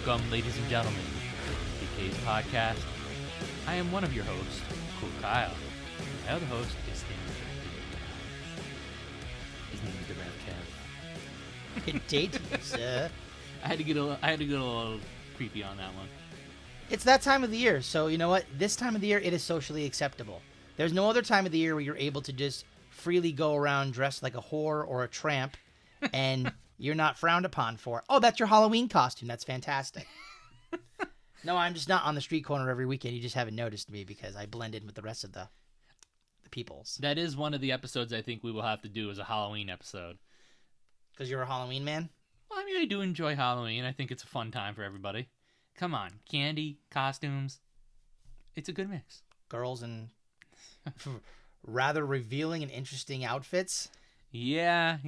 Welcome, ladies and gentlemen, to BK's podcast. I am one of your hosts, Cool Kyle. My other host is his name is the Rev Kev. Good day to you, sir. I had to get a little creepy on that one. It's that time of the year, so you know what? This time of the year, it is socially acceptable. There's no other time of the year where you're able to just freely go around dressed like a whore or a tramp, and you're not frowned upon for. Oh, that's your Halloween costume. That's fantastic. No, I'm just not on the street corner every weekend. You just haven't noticed me because I blend in with the rest of the peoples. That is one of the episodes I think we will have to do as a Halloween episode. Because you're a Halloween man? Well, I mean, I do enjoy Halloween. I think it's a fun time for everybody. Come on, candy, costumes. It's a good mix. Girls in rather revealing and interesting outfits. Yeah.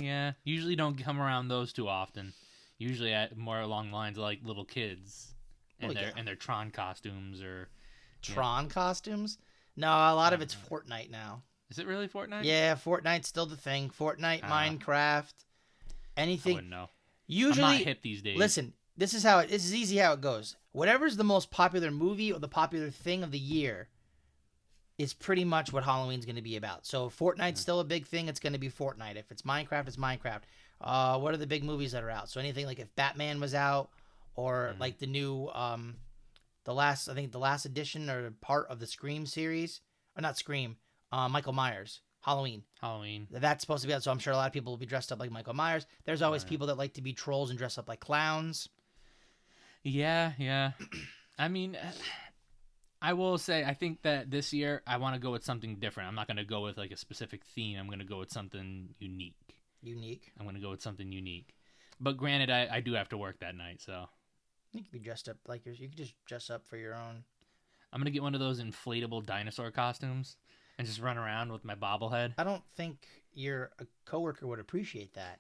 Usually don't come around those too often. Usually more along the lines of like little kids and their Tron costumes or Tron costumes? No, a lot of it's Fortnite now. Is it really Fortnite? Yeah, Fortnite's still the thing. Fortnite, Minecraft, anything. I wouldn't know. Usually, I'm not hip these days. Listen, this is easy how it goes. Whatever's the most popular movie or the popular thing of the year is pretty much what Halloween's going to be about. So if Fortnite's still a big thing, it's going to be Fortnite. If it's Minecraft, it's Minecraft. What are the big movies that are out? So anything like if Batman was out or like the new, the last edition or part of the Scream series, or not Scream, Michael Myers, Halloween. That's supposed to be out, so I'm sure a lot of people will be dressed up like Michael Myers. There's always people that like to be trolls and dress up like clowns. Yeah. I mean, I will say, I think that this year I want to go with something different. I'm not going to go with like a specific theme. I'm going to go with something unique. I'm going to go with something unique. But granted, I do have to work that night, so. You could be dressed up like you could just dress up for your own. I'm going to get one of those inflatable dinosaur costumes and just run around with my bobblehead. I don't think your coworker would appreciate that.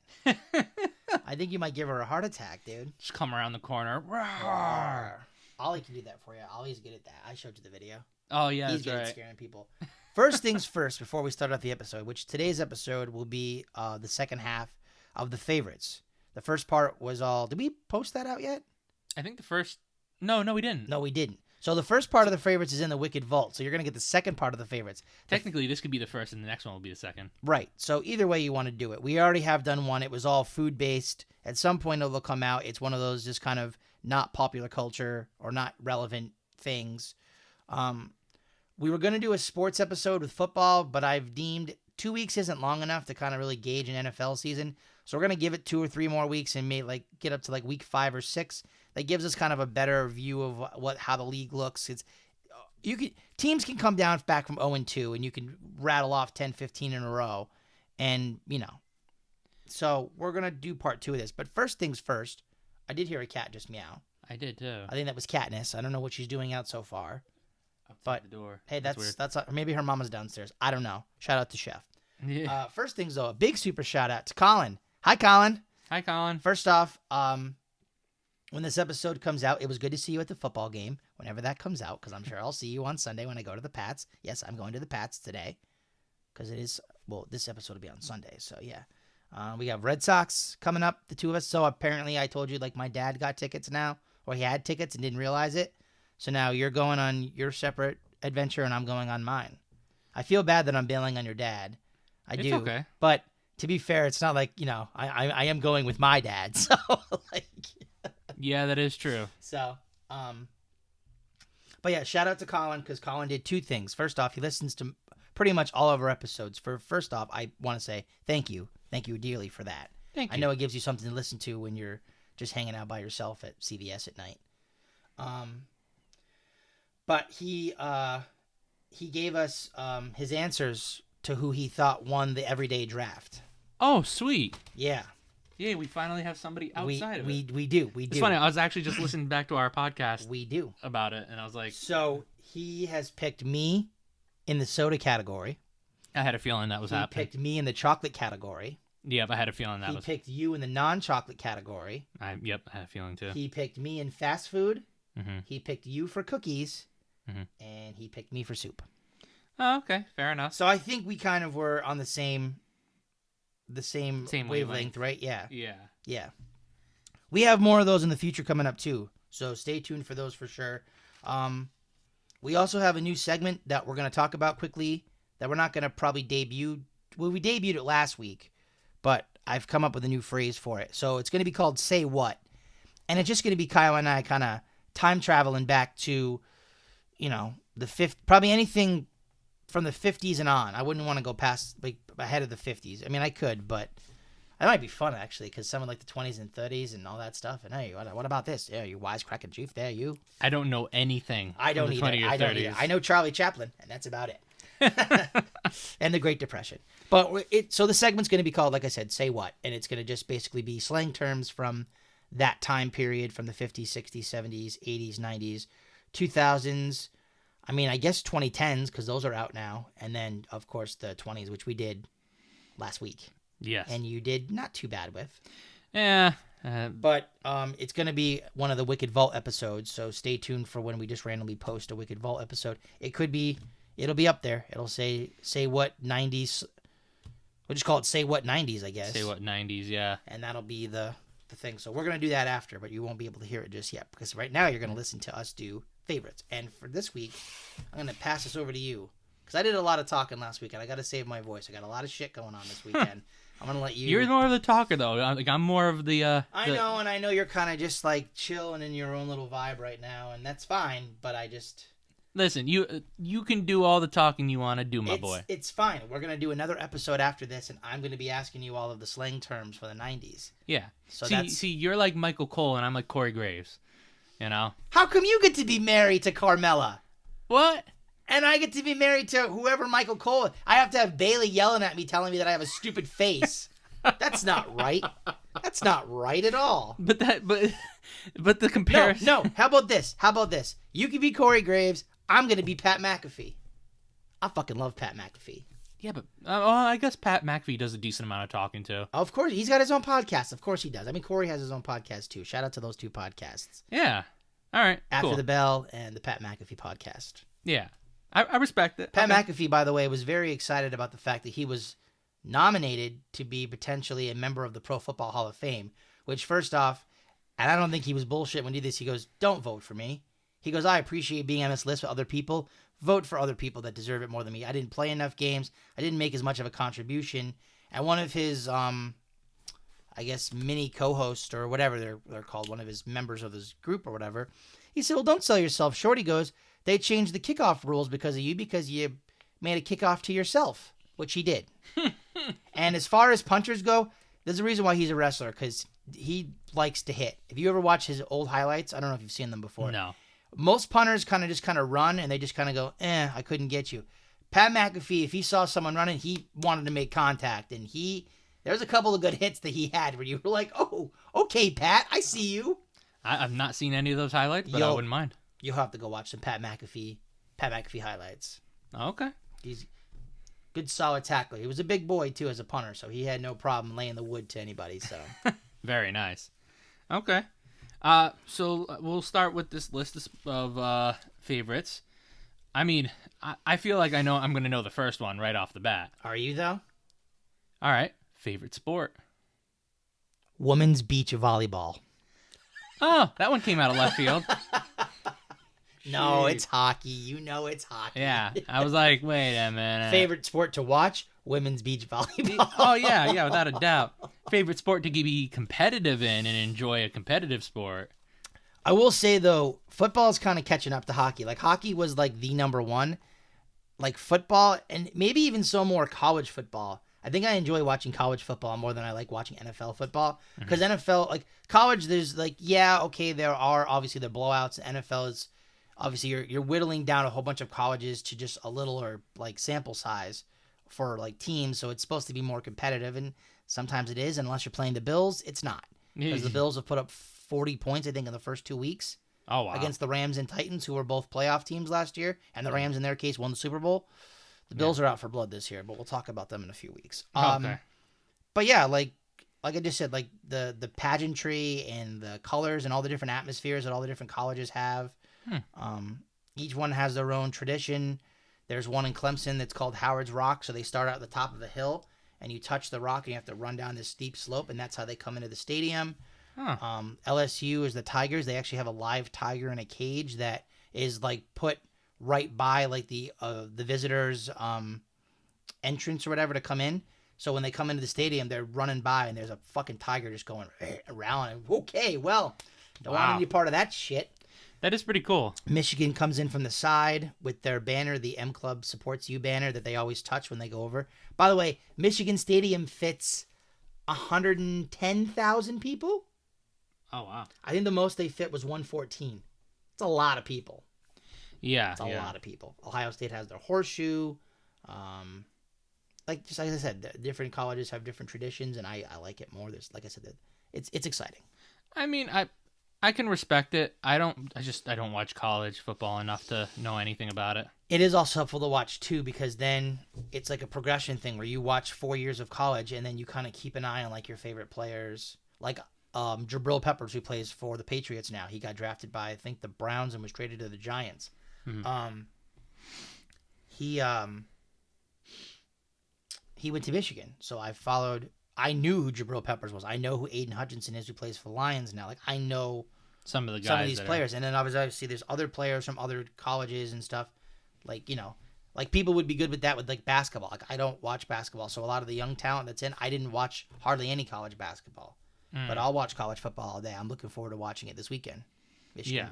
I think you might give her a heart attack, dude. Just come around the corner. Rawr. Ollie can do that for you. Ollie's good at that. I showed you the video. Oh, yeah, He's that's right. He's good at scaring people. First things first, before we start out the episode, which today's episode will be the second half of the favorites. The first part was all... Did we post that out yet? I think the first... No, we didn't. No, we didn't. So the first part of the favorites is in the Wicked Vault. So you're going to get the second part of the favorites. Technically, this could be the first and the next one will be the second. Right. So either way you want to do it. We already have done one. It was all food-based. At some point it'll come out. It's one of those just kind of not popular culture or not relevant things. We were going to do a sports episode with football, but I've deemed 2 weeks isn't long enough to kind of really gauge an NFL season. So we're going to give it 2 or 3 more weeks and get up to like week 5 or 6. That gives us kind of a better view of how the league looks. Teams can come down back from 0-2 and you can rattle off 10, 15 in a row. And, so we're going to do part 2 of this. But first things first, I did hear a cat just meow. I did too. I think that was Katniss. I don't know what she's doing out so far. Outside the door. Hey, that's maybe her mama's downstairs. I don't know. Shout out to Chef. Yeah. First things though, a big super shout out to Colin. Hi, Colin. Hi, Colin. First off, when this episode comes out, it was good to see you at the football game. Whenever that comes out, because I'm sure I'll see you on Sunday when I go to the Pats. Yes, I'm going to the Pats today, because it is. Well, this episode will be on Sunday, so yeah. We have Red Sox coming up, the two of us. So apparently, I told you like my dad got tickets now, or he had tickets and didn't realize it. So now you're going on your separate adventure, and I'm going on mine. I feel bad that I'm bailing on your dad. It's do. Okay. But to be fair, it's not like I am going with my dad. So like. Yeah, that is true. So, but yeah, shout out to Colin because Colin did 2 things. First off, he listens to pretty much all of our episodes. First off, I want to say thank you dearly for that. Thank you. I know it gives you something to listen to when you're just hanging out by yourself at CVS at night. But he gave us his answers to who he thought won the everyday draft. Oh, sweet. Yeah. Yeah, we finally have somebody outside of it. We do. It's funny. I was actually just listening back to our podcast. We do. About it, and I was like... So, he has picked me in the soda category. I had a feeling that was happening. He picked me in the chocolate category. Yep, I had a feeling that was... He picked you in the non-chocolate category. Yep, I had a feeling too. He picked me in fast food. Mm-hmm. He picked you for cookies. Mm-hmm. And he picked me for soup. Oh, okay. Fair enough. So, I think we kind of were on the same wavelength, right? Yeah. Yeah. Yeah. We have more of those in the future coming up, too. So stay tuned for those for sure. We also have a new segment that we're going to talk about quickly that we're not going to probably debut. Well, we debuted it last week, but I've come up with a new phrase for it. So it's going to be called Say What. And it's just going to be Kyle and I kind of time traveling back to, the probably anything from the 50s and on. I wouldn't want to go past, ahead of the 50s. I mean, I could, but that might be fun, actually, because some of, the 20s and 30s and all that stuff. And, hey, what about this? Yeah, you wisecracking chief there, you. I don't know anything. I don't either. I know Charlie Chaplin, and that's about it. And the Great Depression. But so the segment's going to be called, like I said, Say What? And it's going to just basically be slang terms from that time period, from the 50s, 60s, 70s, 80s, 90s, 2000s. I mean, I guess 2010s, because those are out now. And then, of course, the 20s, which we did last week. Yes. And you did not too bad with. Yeah. But it's going to be one of the Wicked Vault episodes, so stay tuned for when we just randomly post a Wicked Vault episode. It'll be up there. It'll say what 90s. We'll just call it Say What 90s, I guess. Say What 90s, yeah. And that'll be the thing. So we're going to do that after, but you won't be able to hear it just yet, because right now you're going to listen to us do favorites. And for this week, I'm going to pass this over to you, because I did a lot of talking last week, and I got to save my voice. I got a lot of shit going on this weekend. I'm going to let you... You're more of the talker, though. I'm more of the... I know, and I know you're kind of just, chilling in your own little vibe right now, and that's fine, but I just... Listen, you can do all the talking you want to do, my boy. It's fine. We're going to do another episode after this, and I'm going to be asking you all of the slang terms for the 90s. Yeah. So see, you're like Michael Cole, and I'm like Corey Graves, How come you get to be married to Carmella? What? And I get to be married to whoever Michael Cole is. I have to have Bailey yelling at me, telling me that I have a stupid face. That's not right. That's not right at all. But the comparison... No. How about this? You can be Corey Graves. I'm going to be Pat McAfee. I fucking love Pat McAfee. Yeah, but I guess Pat McAfee does a decent amount of talking, too. Of course. He's got his own podcast. Of course he does. I mean, Corey has his own podcast, too. Shout out to those two podcasts. Yeah. All right. After cool. the Bell and the Pat McAfee podcast. Yeah. I respect it. Pat McAfee, by the way, was very excited about the fact that he was nominated to be potentially a member of the Pro Football Hall of Fame, which, first off, and I don't think he was bullshit when he did this, he goes, don't vote for me. He goes, I appreciate being on this list with other people. Vote for other people that deserve it more than me. I didn't play enough games. I didn't make as much of a contribution. And one of his, I guess, mini co-hosts or whatever they're called, one of his members of his group or whatever, he said, well, don't sell yourself short. He goes, they changed the kickoff rules because you made a kickoff to yourself, which he did. And as far as punchers go, there's a reason why he's a wrestler, because he likes to hit. If you ever watch his old highlights, I don't know if you've seen them before. No. Most punters kind of run, and they just kind of go, I couldn't get you. Pat McAfee, if he saw someone running, he wanted to make contact, and there's a couple of good hits that he had where you were like, oh, okay, Pat, I see you. I've not seen any of those highlights, but I wouldn't mind. You'll have to go watch some Pat McAfee highlights. Okay. He's good, solid tackler. He was a big boy, too, as a punter, so he had no problem laying the wood to anybody. So Very nice. Okay. So we'll start with this list of favorites. I mean, I feel like I'm going to know the first one right off the bat. Are you, though? All right. Favorite sport? Women's beach volleyball. Oh, that one came out of left field. No, it's hockey. You know it's hockey. Yeah. I was like, wait a minute. Favorite sport to watch? Women's beach volleyball. Oh, yeah, without a doubt. Favorite sport to be competitive in and enjoy a competitive sport? I will say, though, football is kind of catching up to hockey. Like, hockey was, the number one. Like, football, and maybe even so more college football. I think I enjoy watching college football more than I like watching NFL football. Because NFL, college, there's, there are obviously the blowouts. NFL is, obviously, you're whittling down a whole bunch of colleges to just a little or, sample size for, teams. So it's supposed to be more competitive, and sometimes it is. Unless you're playing the Bills, it's not. Because the Bills have put up 40 points, I think, in the first 2 weeks. Oh, wow. Against the Rams and Titans, who were both playoff teams last year. And the Rams, in their case, won the Super Bowl. The Bills are out for blood this year, but we'll talk about them in a few weeks. Okay. But yeah, like I just said, the pageantry and the colors and all the different atmospheres that all the different colleges have. Each one has their own tradition. There's one in Clemson that's called Howard's Rock. So they start out at the top of the hill, and you touch the rock, and you have to run down this steep slope, and that's how they come into the stadium. Huh. LSU is the Tigers. They actually have a live tiger in a cage that is like put right by like the visitors entrance or whatever to come in. So when they come into the stadium, they're running by and there's a fucking tiger just going around. And, okay, well, don't want any part of that shit. That is pretty cool. Michigan comes in from the side with their banner, the M Club Supports You banner that they always touch when they go over. By the way, Michigan Stadium fits 110,000 people. Oh, wow. I think the most they fit was 114. It's a lot of people. Yeah. It's a lot of people. Ohio State has their horseshoe. Like I said, different colleges have different traditions, and I like it more. There's, like I said, it's exciting. I mean, I can respect it. I don't watch college football enough to know anything about it. It is also helpful to watch too, because then it's like a progression thing where you watch 4 years of college and then you kind of keep an eye on like your favorite players. Like Jabril Peppers, who plays for the Patriots now. He got drafted by I think the Browns and was traded to the Giants. Mm-hmm. He went to Michigan, so I knew who Jabril Peppers was. I know who Aiden Hutchinson is, who plays for the Lions now. Like, I know some of these players. And then obviously there's other players from other colleges and stuff. Like, like people would be good with that with like basketball. Like, I don't watch basketball, so a lot of the young talent that's in, I didn't watch hardly any college basketball. But I'll watch college football all day. I'm looking forward to watching it this weekend.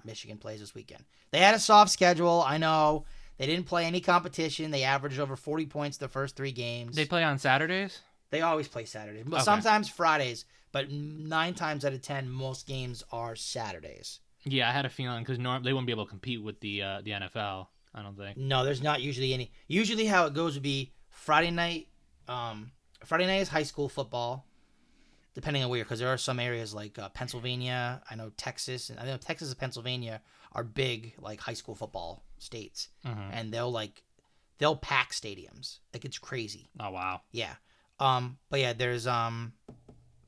Michigan plays this weekend. They had a soft schedule, I know. They didn't play any competition. They averaged over 40 points the first 3 games. They play on Saturdays? They always play Saturdays. But sometimes Fridays. But 9 times out of 10, most games are Saturdays. Yeah, I had a feeling because they wouldn't be able to compete with the NFL, I don't think. No, there's not usually any. Usually how it goes would be Friday night. Friday night is high school football, depending on where, because there are some areas like Pennsylvania. I know Texas, and I know Texas and Pennsylvania are big like high school football states, and they'll pack stadiums. Like, it's crazy. Oh wow. Yeah. But yeah, there's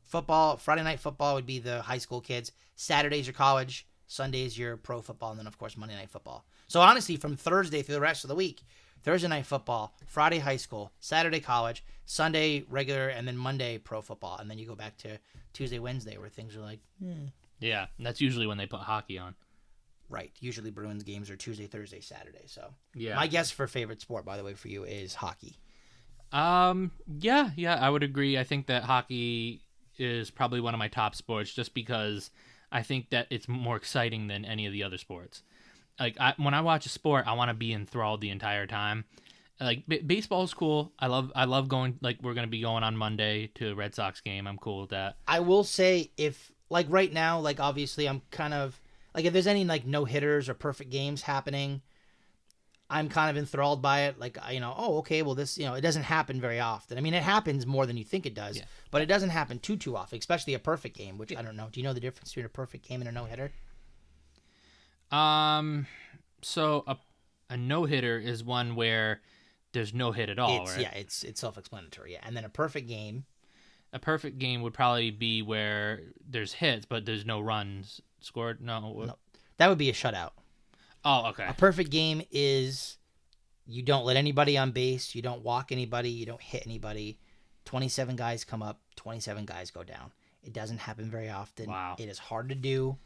football. Friday night football would be the high school kids. Saturdays your college. Sundays your pro football, and then of course Monday night football. So honestly, from Thursday through the rest of the week, Thursday night football, Friday high school, Saturday college, Sunday regular, and then Monday pro football, and then you go back to Tuesday, Wednesday, where things are like, Yeah, that's usually when they put hockey on. Right. Usually Bruins games are Tuesday, Thursday, Saturday. So yeah, my guess for favorite sport, by the way, for you is hockey. Yeah, I would agree. I think that hockey is probably one of my top sports, just because I think that it's more exciting than any of the other sports. Like, when I watch a sport, I want to be enthralled the entire time. Like, baseball is cool. I love going. Like, we're gonna be going on Monday to a Red Sox game. I'm cool with that. I will say, if like right now, like obviously, I'm kind of like, if there's any like no hitters or perfect games happening, I'm kind of enthralled by it. Like, oh, okay, well, this, it doesn't happen very often. I mean, it happens more than you think it does, but it doesn't happen too often, especially a perfect game, which I don't know. Do you know the difference between a perfect game and a no hitter? So a no hitter is one where there's no hit at all, right? Yeah, it's self-explanatory. Yeah, and then a perfect game would probably be where there's hits, but there's no runs scored. No, that would be a shutout. Oh, okay. A perfect game is you don't let anybody on base, you don't walk anybody, you don't hit anybody. 27 guys come up, 27 guys go down. It doesn't happen very often. Wow. It is hard to do.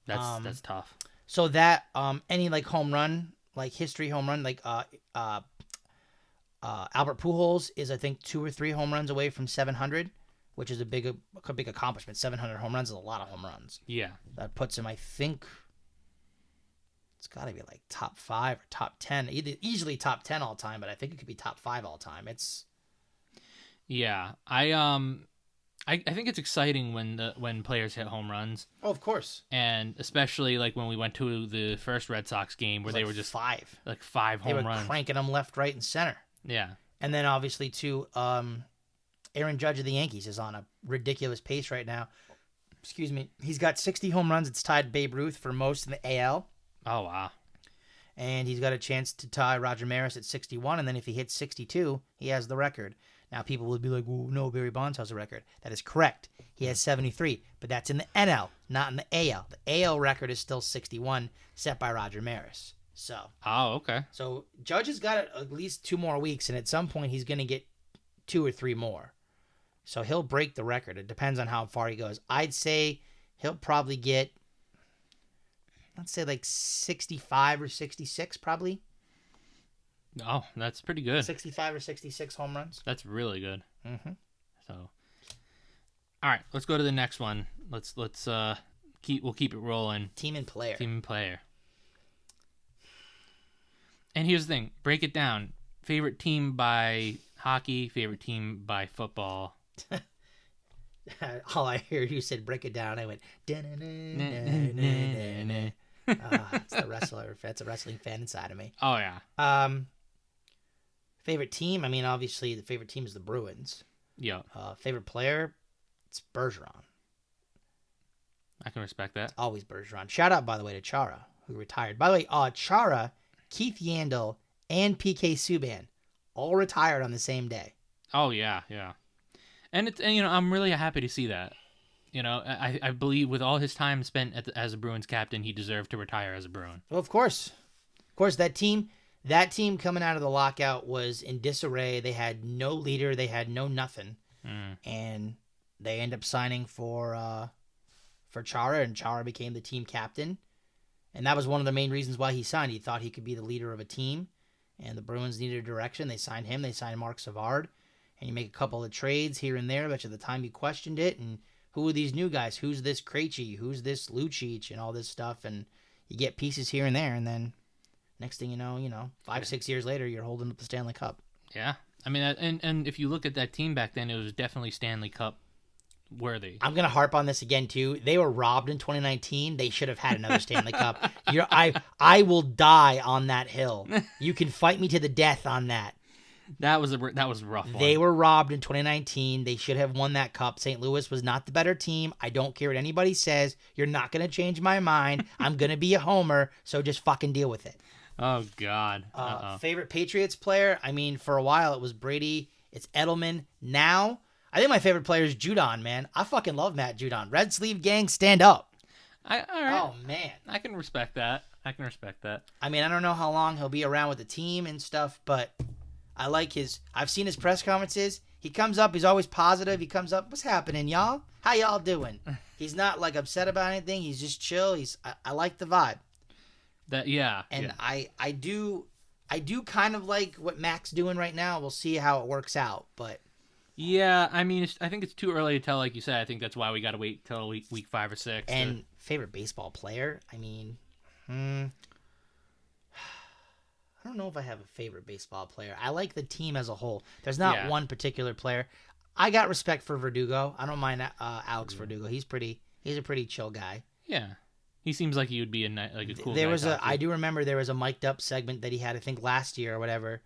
That's tough. So that any like home run, like history home run, like Albert Pujols is, I think, 2 or 3 home runs away from 700, which is a big accomplishment. 700 home runs is a lot of home runs. Yeah. That puts him, I think, it's got to be like top 5 or top 10, easily top 10 all time, but I think it could be top 5 all time. Yeah, I think it's exciting when players hit home runs. Oh, of course. And especially like when we went to the first Red Sox game where they were just 5 home runs. They were cranking them left, right, and center. Yeah. And then obviously too, Aaron Judge of the Yankees is on a ridiculous pace right now. Excuse me. He's got 60 home runs. It's tied Babe Ruth for most in the AL. Oh, wow. And he's got a chance to tie Roger Maris at 61, and then if he hits 62, he has the record. Now, people will be like, well, no, Barry Bonds has a record. That is correct. He has 73, but that's in the NL, not in the AL. The AL record is still 61, set by Roger Maris. So. Oh, okay. So Judge has got at least 2 more weeks, and at some point he's going to get 2 or 3 more. So he'll break the record. It depends on how far he goes. I'd say he'll probably get, let's say like 65 or 66 probably. Oh, that's pretty good. 65 or 66 home runs. That's really good. Mm-hmm. So, all right, let's go to the next one. We'll keep it rolling. Team and player. Team and player. And here's the thing. Break it down. Favorite team by hockey, favorite team by football. All I heard you said break it down. I went it's the wrestler. That's a wrestling fan inside of me. Oh yeah. Favorite team? I mean, obviously the favorite team is the Bruins. Yeah. Favorite player? It's Bergeron. I can respect that. Always Bergeron. Shout out, by the way, to Chara, who retired. By the way, Chara, Keith Yandel, and PK Subban all retired on the same day. Oh yeah, yeah. And I'm really happy to see that. I believe with all his time spent as a Bruins captain, he deserved to retire as a Bruin. Well, of course, that team coming out of the lockout was in disarray. They had no leader, they had no nothing, and they end up signing for Chara, and Chara became the team captain, and that was one of the main reasons why he signed. He thought he could be the leader of a team, and the Bruins needed a direction. They signed him. They signed Mark Savard, and you make a couple of trades here and there, but at the time you questioned it, and who are these new guys? Who's this Krejci? Who's this Lucic? And all this stuff. And you get pieces here and there. And then next thing you know, 5-6 years later, you're holding up the Stanley Cup. Yeah. I mean, and if you look at that team back then, it was definitely Stanley Cup worthy. I'm going to harp on this again, too. They were robbed in 2019. They should have had another Stanley Cup. I will die on that hill. You can fight me to the death on that. That was a rough one. They were robbed in 2019. They should have won that cup. St. Louis was not the better team. I don't care what anybody says. You're not going to change my mind. I'm going to be a homer, so just fucking deal with it. Oh, God. Favorite Patriots player? I mean, for a while it was Brady. It's Edelman. Now, I think my favorite player is Judon, man. I fucking love Matt Judon. Red Sleeve Gang, stand up. All right. Oh, man. I can respect that. I mean, I don't know how long he'll be around with the team and stuff, but I like I've seen his press conferences. He comes up, he's always positive. He comes up, what's happening, y'all? How y'all doing? He's not like upset about anything. He's just chill. I like the vibe. I do kind of like what Mac's doing right now. We'll see how it works out, but yeah, I mean, I think it's too early to tell, like you said. I think that's why we got to wait till week 5 or 6. And favorite baseball player? I mean, I don't know if I have a favorite baseball player. I like the team as a whole. There's not one particular player. I got respect for Verdugo. I don't mind Alex Verdugo. He's a pretty chill guy. Yeah, he seems like he would be a cool guy. I do remember there was a mic'd up segment that he had, I think last year or whatever,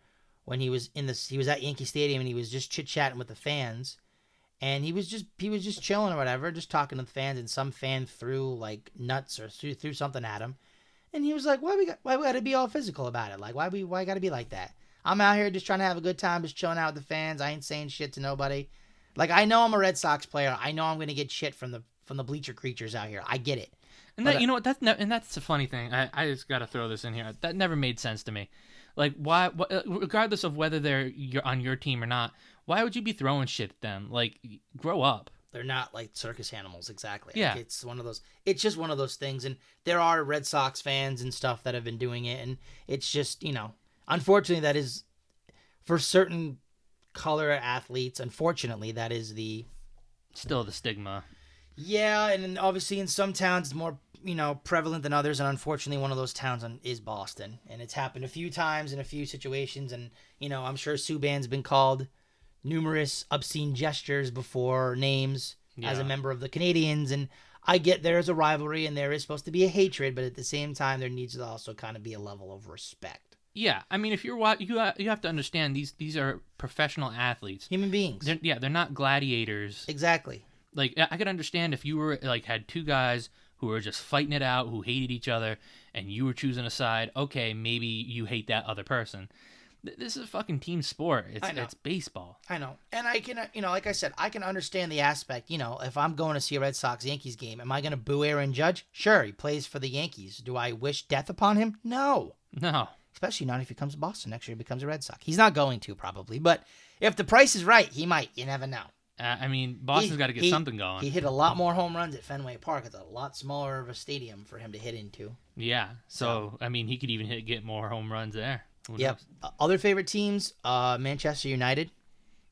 when he was at Yankee Stadium and he was just chit chatting with the fans, and he was just chilling or whatever, just talking to the fans, and some fan threw like nuts or threw something at him. And he was like, why we got to be all physical about it? Like, why got to be like that? I'm out here just trying to have a good time, just chilling out with the fans. I ain't saying shit to nobody. Like, I know I'm a Red Sox player. I know I'm going to get shit from the bleacher creatures out here. I get it. And you know what? That's the funny thing. I just got to throw this in here. That never made sense to me. Like, why, regardless of whether you're on your team or not, why would you be throwing shit at them? Like, grow up. They're not like circus animals, exactly. Yeah. Like, it's just one of those things. And there are Red Sox fans and stuff that have been doing it. And it's just, unfortunately, that is, for certain color athletes, unfortunately, that is still the stigma. Yeah. And obviously in some towns it's more, prevalent than others. And unfortunately, one of those towns is Boston. And it's happened a few times in a few situations. And, I'm sure Subban's been called numerous obscene gestures before names as a member of the Canadians, and I get there is a rivalry and there is supposed to be a hatred, but at the same time there needs to also kind of be a level of respect. Yeah, I mean, if you have to understand these are professional athletes, human beings. They're not gladiators. Exactly. Like, I could understand if you were had two guys who were just fighting it out, who hated each other, and you were choosing a side. Okay, maybe you hate that other person. This is a fucking team sport. It's baseball. I know. And I can, like I said, I can understand the aspect, if I'm going to see a Red Sox-Yankees game, am I going to boo Aaron Judge? Sure, he plays for the Yankees. Do I wish death upon him? No. Especially not if he comes to Boston next year, he becomes a Red Sox. He's not going to, probably. But if the price is right, he might. You never know. I mean, Boston's got to get something going. He hit a lot more home runs at Fenway Park. It's a lot smaller of a stadium for him to hit into. Yeah. So I mean, he could even get more home runs there. Yep. Other favorite teams, Manchester United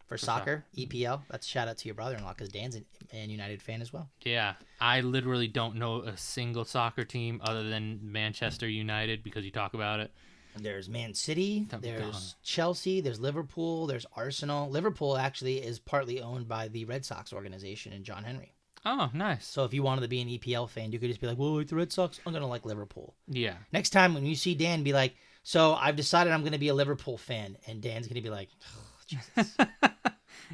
for soccer, EPL. That's a shout out to your brother-in-law because Dan's a Man United fan as well. Yeah. I literally don't know a single soccer team other than Manchester United because you talk about it. There's Man City, there's Chelsea, there's Liverpool, there's Arsenal. Liverpool actually is partly owned by the Red Sox organization and John Henry. Oh, nice. So if you wanted to be an EPL fan, you could just be like, well, like the Red Sox, I'm going to like Liverpool. Yeah. Next time when you see Dan, be like, so I've decided I'm going to be a Liverpool fan. And Dan's going to be like, oh, Jesus.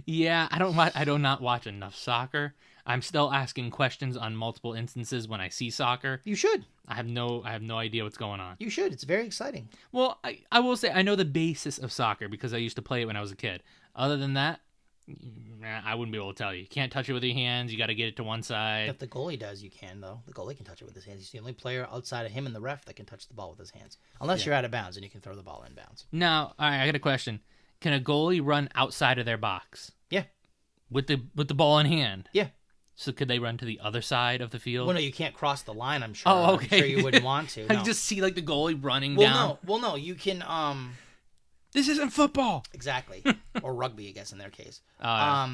Yeah, I do not watch enough soccer. I'm still asking questions on multiple instances when I see soccer. You should. I have no idea what's going on. You should. It's very exciting. Well, I will say I know the basis of soccer because I used to play it when I was a kid. Other than that, I wouldn't be able to tell you. You can't touch it with your hands. You got to get it to one side. If the goalie does, you can, though. The goalie can touch it with his hands. He's the only player outside of him and the ref that can touch the ball with his hands. Unless you're out of bounds and you can throw the ball in bounds. Now, all right, I got a question. Can a goalie run outside of their box? Yeah. With the ball in hand? Yeah. So could they run to the other side of the field? Well, no, you can't cross the line, I'm sure. Oh, okay. I'm sure you wouldn't want to. No. I just see like the goalie running down. No, you can This isn't football. Exactly. Or rugby, I guess, in their case. Yeah.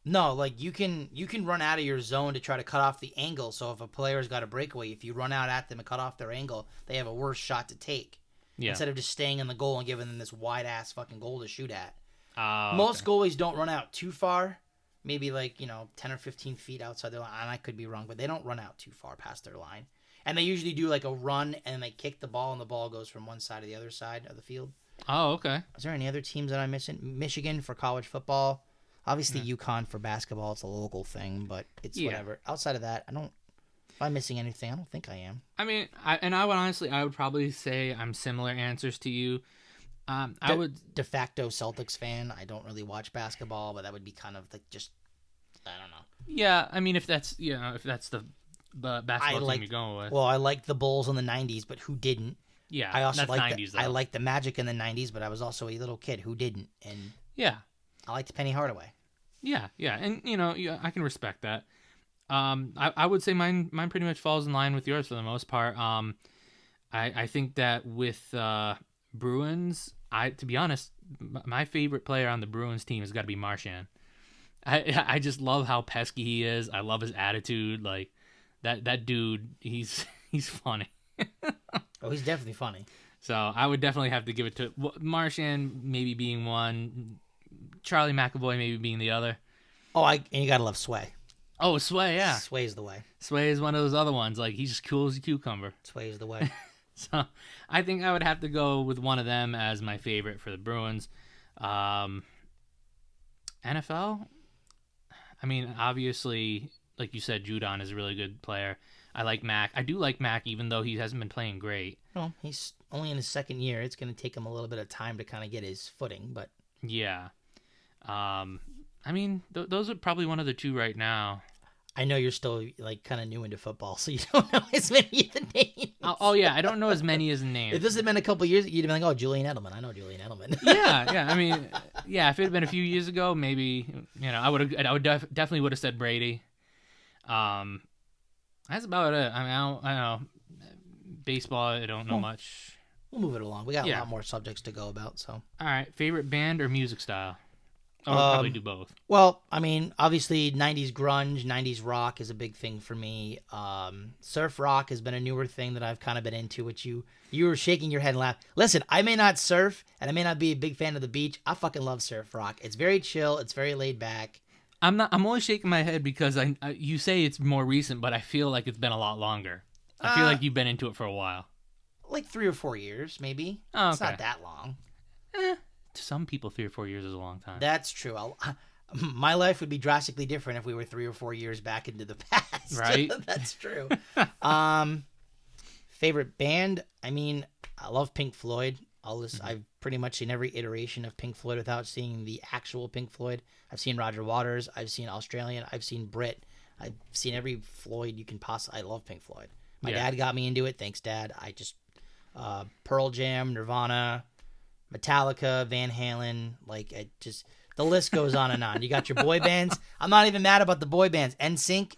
No, like you can run out of your zone to try to cut off the angle. So if a player's got a breakaway, if you run out at them and cut off their angle, they have a worse shot to take. Yeah. Instead of just staying in the goal and giving them this wide ass fucking goal to shoot at. Okay. Most goalies don't run out too far. Maybe 10 or 15 feet outside their line. And I could be wrong, but they don't run out too far past their line. And they usually do like a run and they kick the ball and the ball goes from one side to the other side of the field. Oh, okay. Is there any other teams that I'm missing? Michigan for college football. Obviously UConn for basketball. It's a local thing, but it's whatever. Outside of that, if I'm missing anything, I don't think I am. I mean, I would probably say I'm similar answers to you. I would de facto Celtics fan. I don't really watch basketball, but that would be kind of like just I don't know. Yeah, I mean if that's the basketball team you're going with. Well, I liked the Bulls in the '90s, but who didn't? Yeah, I also liked 90s. I liked the Magic in the '90s, but I was also a little kid who didn't. And yeah, I liked Penny Hardaway. Yeah, and I can respect that. I would say mine pretty much falls in line with yours for the most part. I think that with Bruins, to be honest, my favorite player on the Bruins team has got to be Marchand. I just love how pesky he is. I love his attitude. Like that dude, he's funny. Oh, he's definitely funny. So I would definitely have to give it to Marchand, maybe being one, Charlie McAvoy maybe being the other. Oh, and you gotta love Sway. Oh, Sway, yeah. Sway's the way. Sway is one of those other ones. Like he's just cool as a cucumber. Sway's the way. So I think I would have to go with one of them as my favorite for the Bruins. NFL. I mean, obviously, like you said, Judon is a really good player. I like Mac. I do like Mac, even though he hasn't been playing great. Well, he's only in his second year. It's going to take him a little bit of time to kind of get his footing, but yeah. I mean, those are probably one of the two right now. I know you're still like kind of new into football, so you don't know as many of the names. Oh yeah, I don't know as many as the names. If this had been a couple years, you'd have been like, "Oh, Julian Edelman. I know Julian Edelman." yeah. I mean, yeah. If it had been a few years ago, maybe I would definitely would have said Brady. That's about it. I mean, I don't know. Baseball, I don't know much. We'll move it along. We got a lot more subjects to go about. So, all right. Favorite band or music style? Or we'll probably do both. Well, I mean, obviously, 90s grunge, 90s rock is a big thing for me. Surf rock has been a newer thing that I've kind of been into, which you were shaking your head and laugh. Listen, I may not surf, and I may not be a big fan of the beach. I fucking love surf rock. It's very chill. It's very laid back. I'm only shaking my head because you say it's more recent, but I feel like it's been a lot longer. I feel like you've been into it for a while. Like 3 or 4 years, maybe. Oh, okay. It's not that long. To some people, 3 or 4 years is a long time. That's true. My life would be drastically different if we were 3 or 4 years back into the past. Right? That's true. Favorite band? I mean, I love Pink Floyd. I've pretty much seen every iteration of Pink Floyd without seeing the actual Pink Floyd. I've seen Roger Waters. I've seen Australian. I've seen Brit. I've seen every Floyd you can possibly. I love Pink Floyd. My dad got me into it. Thanks, Dad. I just Pearl Jam, Nirvana, Metallica, Van Halen. Like The list goes on and on. You got your boy bands. I'm not even mad about the boy bands. NSYNC.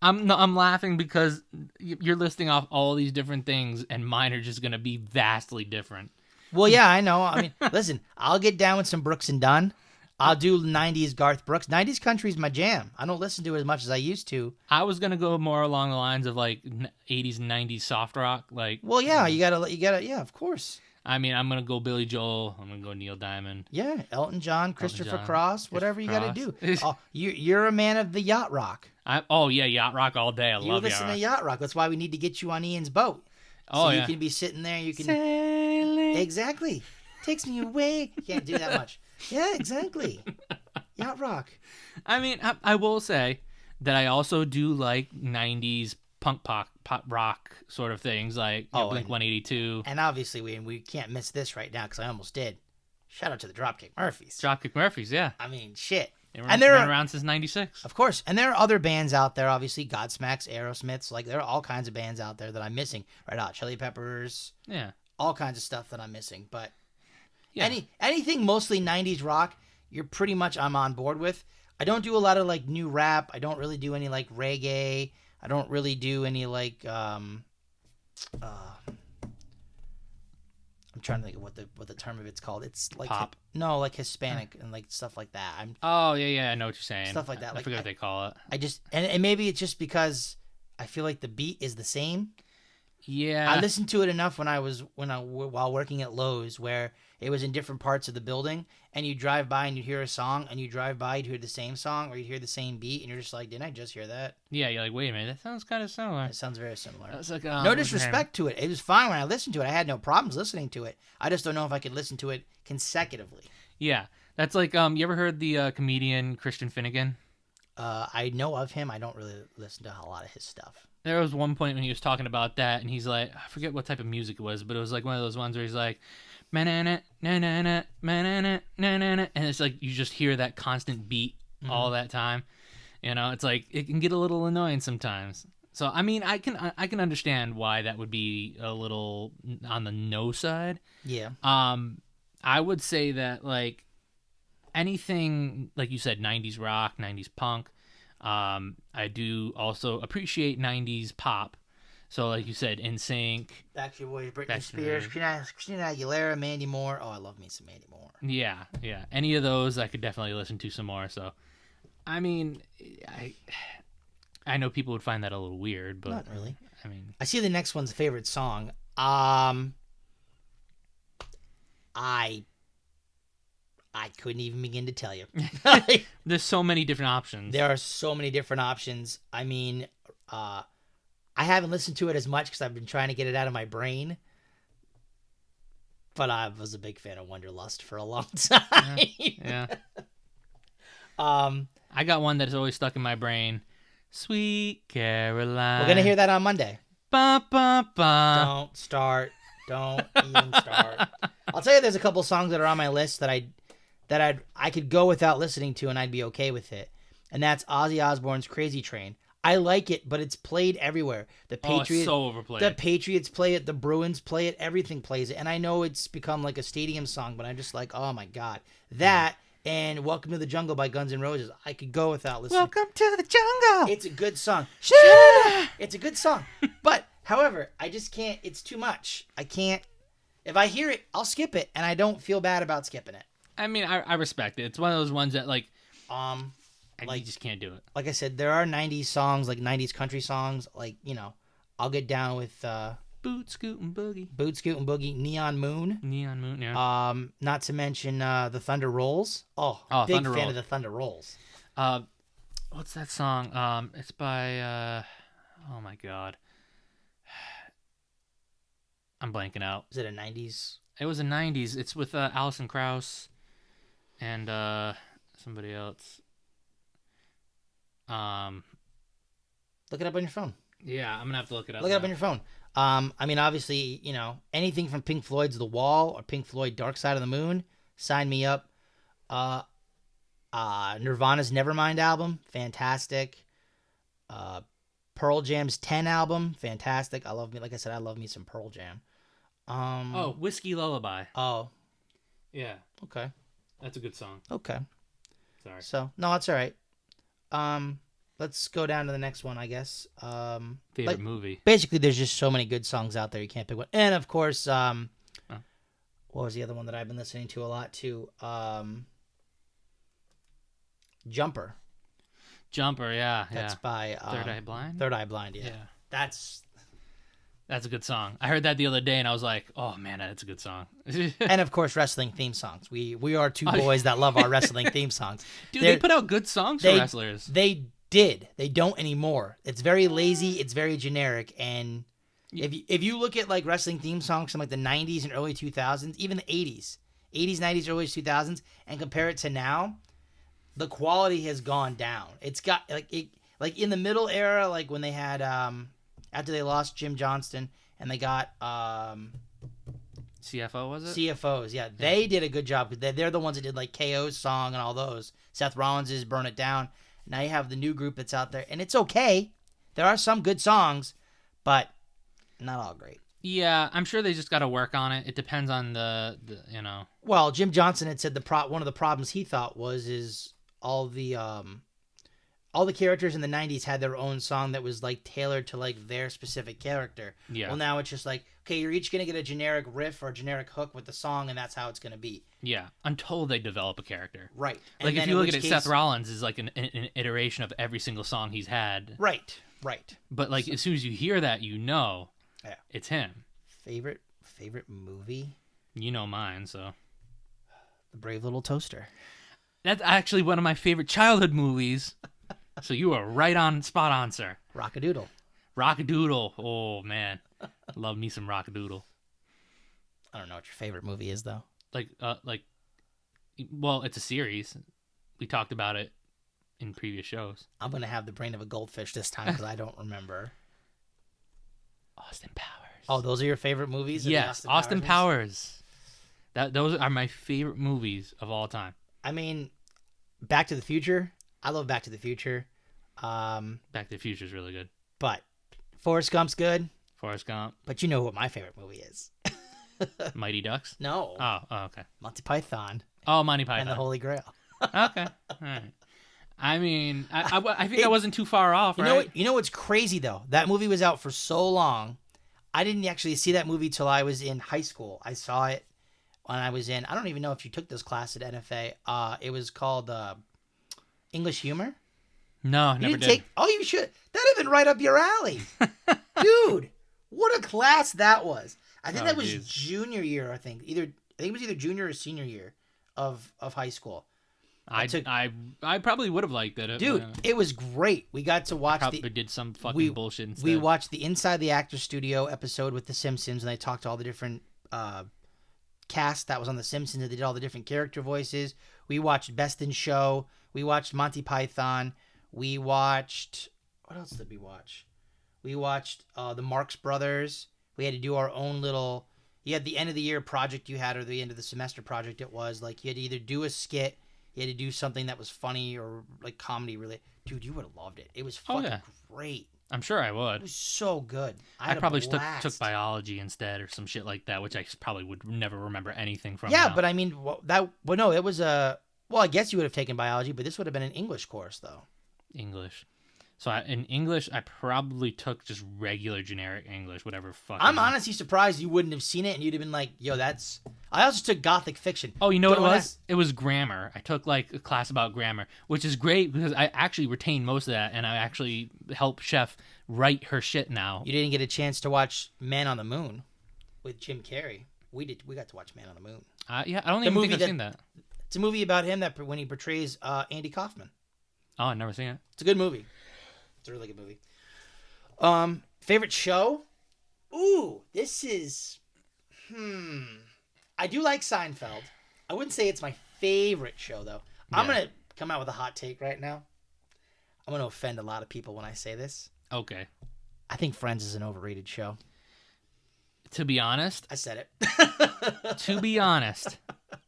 I'm laughing because you're listing off all these different things, and mine are just gonna be vastly different. Well, yeah, I know. I mean, listen, I'll get down with some Brooks and Dunn. I'll do 90s Garth Brooks. 90s country is my jam. I don't listen to it as much as I used to. I was gonna go more along the lines of like 80s and 90s soft rock. Like, well, yeah, you gotta, yeah, of course. I mean, I'm gonna go Billy Joel. I'm gonna go Neil Diamond. Yeah, Elton John, Christopher Cross, whatever you gotta do. Cross. Oh, you're a man of the yacht rock. Yeah, yacht rock all day. I love yacht rock. You listen to yacht rock. That's why we need to get you on Ian's boat. So you can be sitting there. You can sailing. Exactly. Takes me away. You can't do that much. Yeah, exactly. Yacht rock. I mean, I will say that I also do like 90s punk pop rock sort of things, like Blink 182. And obviously, we can't miss this right now because I almost did. Shout out to the Dropkick Murphys. Dropkick Murphys, yeah. I mean, shit. And they're been around since 96. Of course. And there are other bands out there, obviously. Godsmacks, Aerosmiths. Like, there are all kinds of bands out there that I'm missing. Red Hot Chili Peppers. Yeah. All kinds of stuff that I'm missing. But yeah. anything mostly 90s rock, you're pretty much I'm on board with. I don't do a lot of, like, new rap. I don't really do any, like, reggae. I don't really do any, like, I'm trying to think of what the term of it's called. It's like pop. Like Hispanic and like stuff like that. Oh yeah, I know what you're saying. Stuff like that. I forget what they call it. I just and maybe it's just because I feel like the beat is the same. Yeah. I listened to it enough while working at Lowe's where it was in different parts of the building, and you drive by and you hear a song, and you drive by and you hear the same song or you hear the same beat, and you're just like, didn't I just hear that? Yeah, you're like, wait a minute, that sounds kind of similar. It sounds very similar. That's like, no disrespect to it. It was fine when I listened to it. I had no problems listening to it. I just don't know if I could listen to it consecutively. Yeah, that's like, you ever heard the comedian Christian Finnegan? I know of him. I don't really listen to a lot of his stuff. There was one point when he was talking about that, and he's like, I forget what type of music it was, but it was like one of those ones where he's like, and it's like you just hear that constant beat all that time. You know, it's like it can get a little annoying sometimes. So I mean, I can understand why that would be a little on the no side. Yeah. I would say that like anything like you said, 90s rock, 90s punk. I do also appreciate 90s pop. So, like you said, NSYNC, Backstreet Boys, Britney Spears, Christina Aguilera, Mandy Moore. Oh, I love me some Mandy Moore. Yeah. Any of those I could definitely listen to some more. So, I mean, I know people would find that a little weird, but not really. I mean, I see the next one's favorite song. I couldn't even begin to tell you. There's so many different options. There are so many different options. I mean, I haven't listened to it as much because I've been trying to get it out of my brain. But I was a big fan of Wanderlust for a long time. Yeah. I got one that is always stuck in my brain. Sweet Caroline. We're gonna hear that on Monday. Ba, ba, ba. Don't start. Don't even start. I'll tell you, there's a couple songs that are on my list that I could go without listening to and I'd be okay with it. And that's Ozzy Osbourne's Crazy Train. I like it, but it's played everywhere. The Patriots, it's so overplayed. The Patriots play it. The Bruins play it. Everything plays it. And I know it's become like a stadium song, but I'm just like, oh my God. That and Welcome to the Jungle by Guns N' Roses. I could go without listening. Welcome to the jungle. It's a good song. Shut up. It's a good song. But, however, I just can't. It's too much. I can't. If I hear it, I'll skip it, and I don't feel bad about skipping it. I mean, I respect it. It's one of those ones that, like, like, you just can't do it. Like I said, there are 90s songs, like 90s country songs. Like, you know, I'll get down with Boot Scootin' Boogie. Boot Scootin' Boogie, Neon Moon. Neon Moon, yeah. Not to mention the Thunder Rolls. Oh big Thunder fan Rolls. of the Thunder Rolls. What's that song? It's by oh my God. I'm blanking out. Is it a 90s? It was a 90s. It's with Alison Krauss and somebody else. Look it up on your phone. Yeah, I'm gonna have to look it up. Look it up on your phone. I mean, obviously, you know, anything from Pink Floyd's The Wall or Pink Floyd Dark Side of the Moon, sign me up. Nirvana's Nevermind album, fantastic. Pearl Jam's 10 album, fantastic. I love me some Pearl Jam. Whiskey Lullaby. Oh. Yeah. Okay. That's a good song. Okay. Sorry. So no, that's all right. Let's go down to the next one, I guess. Favorite movie. Basically, there's just so many good songs out there. You can't pick one. And of course, what was the other one that I've been listening to a lot too? Jumper. Jumper, yeah. That's by Third Eye Blind. Third Eye Blind, yeah. That's a good song. I heard that the other day and I was like, oh man, that's a good song. And of course, wrestling theme songs. We are two boys that love our wrestling theme songs. Dude, they put out good songs for wrestlers. They did. They don't anymore. It's very lazy. It's very generic. And if you look at like wrestling theme songs from like the 90s and early 2000s, even the 80s, 90s, early 2000s, and compare it to now, the quality has gone down. It's got like in the middle era, like when they had after they lost Jim Johnston and they got CFO, was it? CFOs, yeah. They did a good job because they're the ones that did like KO's song and all those. Seth Rollins' Burn It Down. Now you have the new group that's out there, and it's okay. There are some good songs, but not all great. Yeah, I'm sure they just got to work on it. It depends on the. Well, Jim Johnson had said one of the problems he thought is all the characters in the 90s had their own song that was like tailored to like their specific character. Yeah. Well, now it's just like, okay, you're each going to get a generic riff or a generic hook with the song, and that's how it's going to be. Yeah, until they develop a character. Right. Like if you look at it, Seth Rollins is like an iteration of every single song he's had. Right. But like as soon as you hear that, it's him. Favorite movie? You know mine, so. The Brave Little Toaster. That's actually one of my favorite childhood movies. So you are right on, spot on, sir. Rock-a-Doodle. Rock-a-Doodle. Oh, man. Love me some Rock-a-Doodle. I don't know what your favorite movie is, though. Well, it's a series. We talked about it in previous shows. I'm going to have the brain of a goldfish this time because I don't remember. Austin Powers. Oh, those are your favorite movies? Yes, Austin Powers. Those are my favorite movies of all time. I mean, Back to the Future. I love Back to the Future. Back to the Future is really good. But Forrest Gump's good. Forrest Gump. But you know what my favorite movie is. Mighty Ducks? No. Oh, okay. Monty Python. Oh, Monty Python. And the Holy Grail. Okay. All right. I mean, I think I wasn't too far off, right? You know what's crazy, though? That movie was out for so long. I didn't actually see that movie till I was in high school. I saw it when I was in, I don't even know if you took this class at NFA. It was called English Humor. No, never did. You should. That'd have been right up your alley. Dude, what a class that was. I think that was junior year, I think. It was either junior or senior year of high school. I probably would have liked it. Dude, it was great. We got to watch probably did some fucking bullshit instead. We watched the Inside the Actor Studio episode with The Simpsons, and they talked to all the different cast that was on The Simpsons, and they did all the different character voices. We watched Best in Show. We watched Monty Python. We watched... What else did we watch? We watched the Marx Brothers. We had to do our own little... You had the end of the year project you had, or the end of the semester project it was. Like, you had to either do a skit, you had to do something that was funny or like comedy related. Dude, you would have loved it. It was fucking great. I'm sure I would. It was so good. I probably took biology instead or some shit like that, which I probably would never remember anything from. Yeah, but I mean, no, it was a... Well, I guess you would have taken biology, but this would have been an English course, though. English. So in English, I probably took just regular generic English, whatever fucking... I'm honestly surprised you wouldn't have seen it and you'd have been like, yo, that's... I also took Gothic fiction. Oh, you know what it was? It was grammar. I took like a class about grammar, which is great because I actually retained most of that and I actually help Chef write her shit now. You didn't get a chance to watch Man on the Moon with Jim Carrey. We got to watch Man on the Moon. Yeah, I don't even think I've seen that. It's a movie about him that when he portrays Andy Kaufman. Oh, I've never seen it. It's a good movie. It's a really good movie. Favorite show? Ooh, this is... I do like Seinfeld. I wouldn't say it's my favorite show, though. Yeah. I'm going to come out with a hot take right now. I'm going to offend a lot of people when I say this. Okay. I think Friends is an overrated show. To be honest... I said it. To be honest,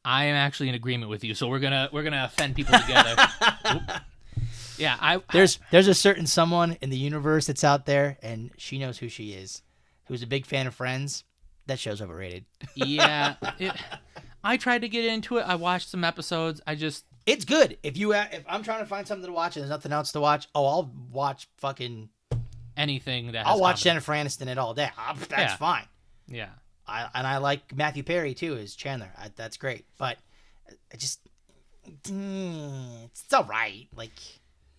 I am actually in agreement with you, so we're gonna offend people together. Yeah, there's a certain someone in the universe that's out there, and she knows who she is, who's a big fan of Friends. That show's overrated. Yeah, I tried to get into it. I watched some episodes. It's good. If I'm trying to find something to watch and there's nothing else to watch, I'll watch fucking anything that has I'll watch comedy. Jennifer Aniston it all day. That's fine. Yeah. I like Matthew Perry too as Chandler. That's great. But I just it's all right. Like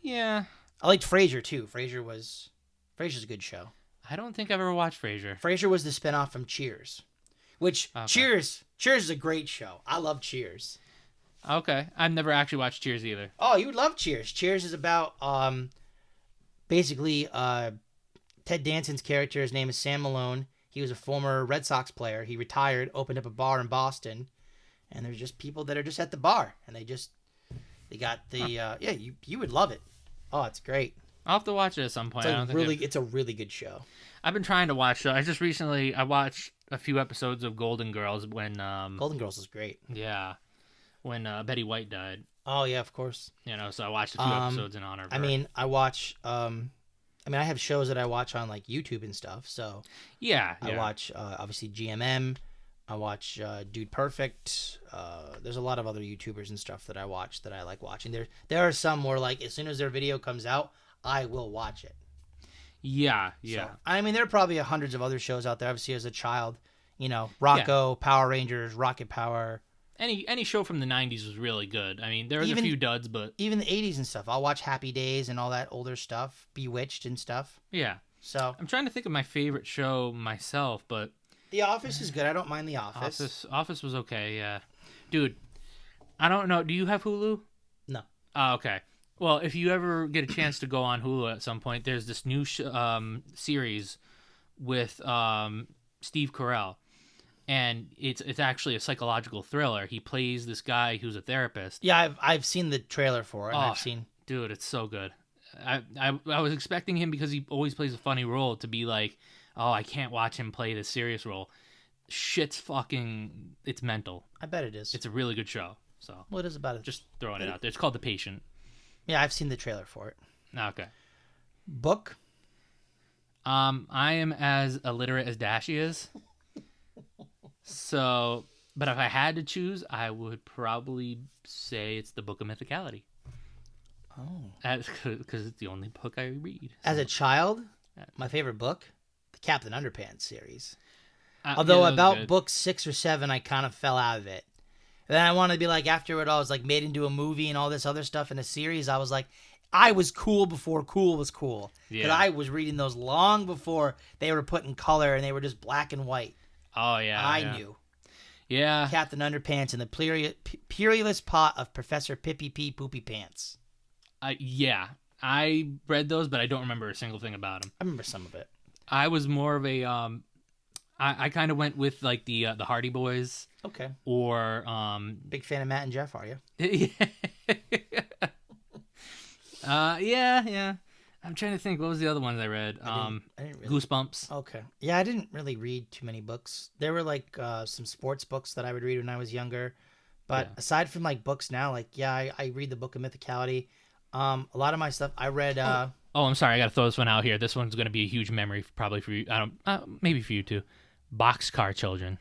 Yeah. I liked Frasier too. Frasier's a good show. I don't think I've ever watched Frasier. Frasier was the spinoff from Cheers, which Cheers is a great show. I love Cheers. Okay. I've never actually watched Cheers either. Oh, you would love Cheers. Cheers is about basically Ted Danson's character. His name is Sam Malone. He was a former Red Sox player. He retired, opened up a bar in Boston, and there's just people that are just at the bar, and they got the you would love it. Oh, it's great. I'll have to watch it at some point. It's a really good show. I've been trying to watch. I just recently watched a few episodes of Golden Girls when Golden Girls is great. Yeah, when Betty White died. Oh yeah, of course. So I watched a few episodes in honor of her. I have shows that I watch on like YouTube and stuff. So yeah. I watch obviously GMM. I watch Dude Perfect. There's a lot of other YouTubers and stuff that I watch that I like watching. There are some where like as soon as their video comes out, I will watch it. Yeah. So, there are probably hundreds of other shows out there. Obviously, as a child, Rocco, Power Rangers, Rocket Power. Any show from the 90s was really good. There was a few duds, but even the 80s and stuff. I'll watch Happy Days and all that older stuff, Bewitched and stuff. Yeah. So I'm trying to think of my favorite show myself, but The Office is good. I don't mind The Office. Office was okay. Yeah, dude. I don't know. Do you have Hulu? No. Oh, okay. Well, if you ever get a chance to go on Hulu at some point, there's this new series with Steve Carell, and it's actually a psychological thriller. He plays this guy who's a therapist. Yeah, I've seen the trailer for it. Dude, it's so good. I was expecting him, because he always plays a funny role, to be like, oh, I can't watch him play this serious role. It's mental. I bet it is. It's a really good show. So what is about it? Just throwing it out there. It's called The Patient. Yeah, I've seen the trailer for it. Okay. Book? I am as illiterate as Dashi is. So, but if I had to choose, I would probably say it's the Book of Mythicality. Oh. Because it's the only book I read. So. As a child, my favorite book, the Captain Underpants series. Although about book 6 or 7, I kind of fell out of it. And then I wanted to be like, after it all was like made into a movie and all this other stuff in a series, I was like, I was cool before cool was cool. Because I was reading those long before they were put in color and they were just black and white. Oh, yeah. I knew. Yeah. Captain Underpants and the Purulous Pot of Professor Pippy P. Poopy Pants. Yeah. I read those, but I don't remember a single thing about them. I remember some of it. I was more of a... I kind of went with like the Hardy Boys. Okay. Or big fan of Matt and Jeff, are you? Yeah. I'm trying to think. What was the other ones I read? I didn't really... Goosebumps. Okay. Yeah, I didn't really read too many books. There were like some sports books that I would read when I was younger, but aside from like books now, like I read the Book of Mythicality. A lot of my stuff I read. Oh, I'm sorry. I got to throw this one out here. This one's going to be a huge memory, probably for you. Maybe for you too. Boxcar Children.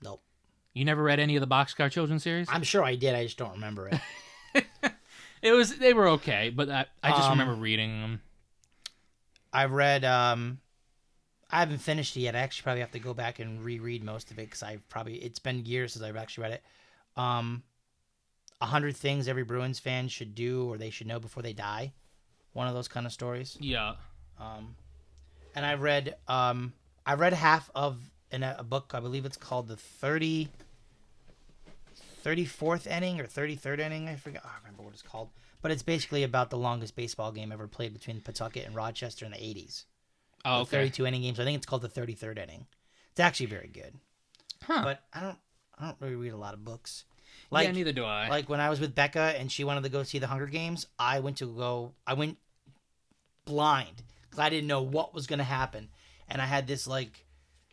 Nope. You never read any of the Boxcar Children series? I'm sure I did. I just don't remember it. They were okay, but I just remember reading them. I've read. I haven't finished it yet. I actually probably have to go back and reread most of it because it's been years since I've actually read it. 100 Things Every Bruins fan should do or they should know before they die. One of those kind of stories. Yeah. And I've read half of a book. I believe it's called the 34th inning or 33rd inning. I forget. I don't remember what it's called. But it's basically about the longest baseball game ever played between Pawtucket and Rochester in the 80s. Oh, okay. 32 inning games. I think it's called the 33rd inning. It's actually very good. Huh. But I don't really read a lot of books. Yeah, neither do I. Like when I was with Becca and she wanted to go see the Hunger Games, I went blind because I didn't know what was going to happen. And I had this like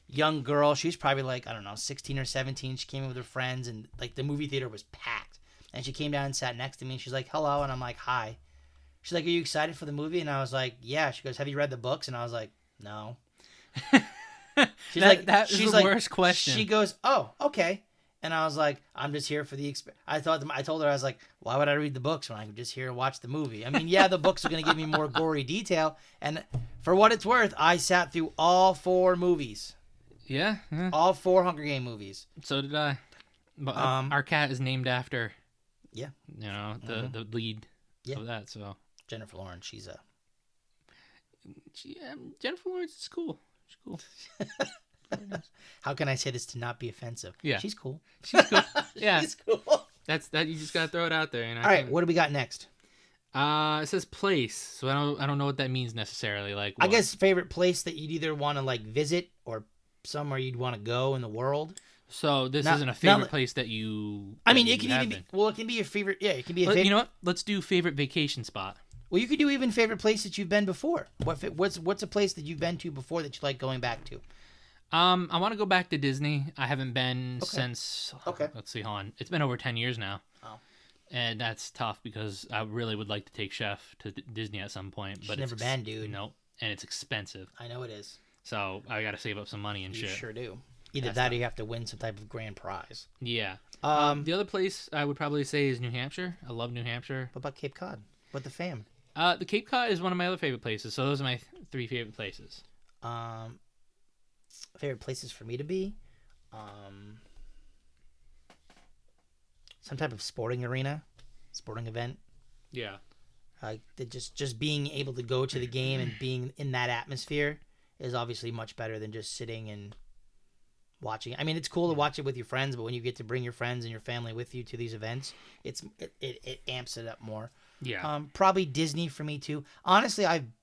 young girl. She was probably like, I don't know, 16 or 17. She came in with her friends and like the movie theater was packed. And she came down and sat next to me and she's like, hello. And I'm like, hi. She's like, are you excited for the movie? And I was like, yeah. She goes, have you read the books? And I was like, no. She's the worst question. She goes, oh, okay. And I was like, I'm just here for the I told her, I was like, why would I read the books when I could just here and watch the movie? I mean, yeah, the books are going to give me more gory detail. And for what it's worth, I sat through all 4 movies. Yeah. All 4 Hunger Game movies. So did I. But our cat is named after, yeah, the lead of that. So Jennifer Lawrence, she's a... Jennifer Lawrence is cool. She's cool. How can I say this to not be offensive? Yeah. She's cool. She's cool. Yeah. She's cool. That's that. You just gotta throw it out there. All right, what do we got next? It says place, so I don't know what that means necessarily. Like, what? I guess favorite place that you'd either want to like visit or somewhere you'd want to go in the world. So this isn't a favorite place that you. I mean, it can even be. Well, it can be your favorite. Yeah, it can be a favorite. You know what? Let's do favorite vacation spot. Well, you could do even favorite place that you've been before. What's a place that you've been to before that you like going back to? I want to go back to Disney. I haven't been since. Okay. Let's see. Hold on. It's been over 10 years now. Oh. And that's tough because I really would like to take Chef to Disney at some point. But never been, dude. Nope. And it's expensive. I know it is. So I got to save up some money and you shit. You sure do. Either that or you have to win some type of grand prize. Yeah. The other place I would probably say is New Hampshire. I love New Hampshire. What about Cape Cod? What the fam? The Cape Cod is one of my other favorite places. So those are my 3 favorite places. Favorite places for me to be? Some type of sporting arena, sporting event. Yeah. Just being able to go to the game and being in that atmosphere is obviously much better than just sitting and watching. I mean, it's cool to watch it with your friends, but when you get to bring your friends and your family with you to these events, it amps it up more. Yeah. Probably Disney for me too. Honestly, I'm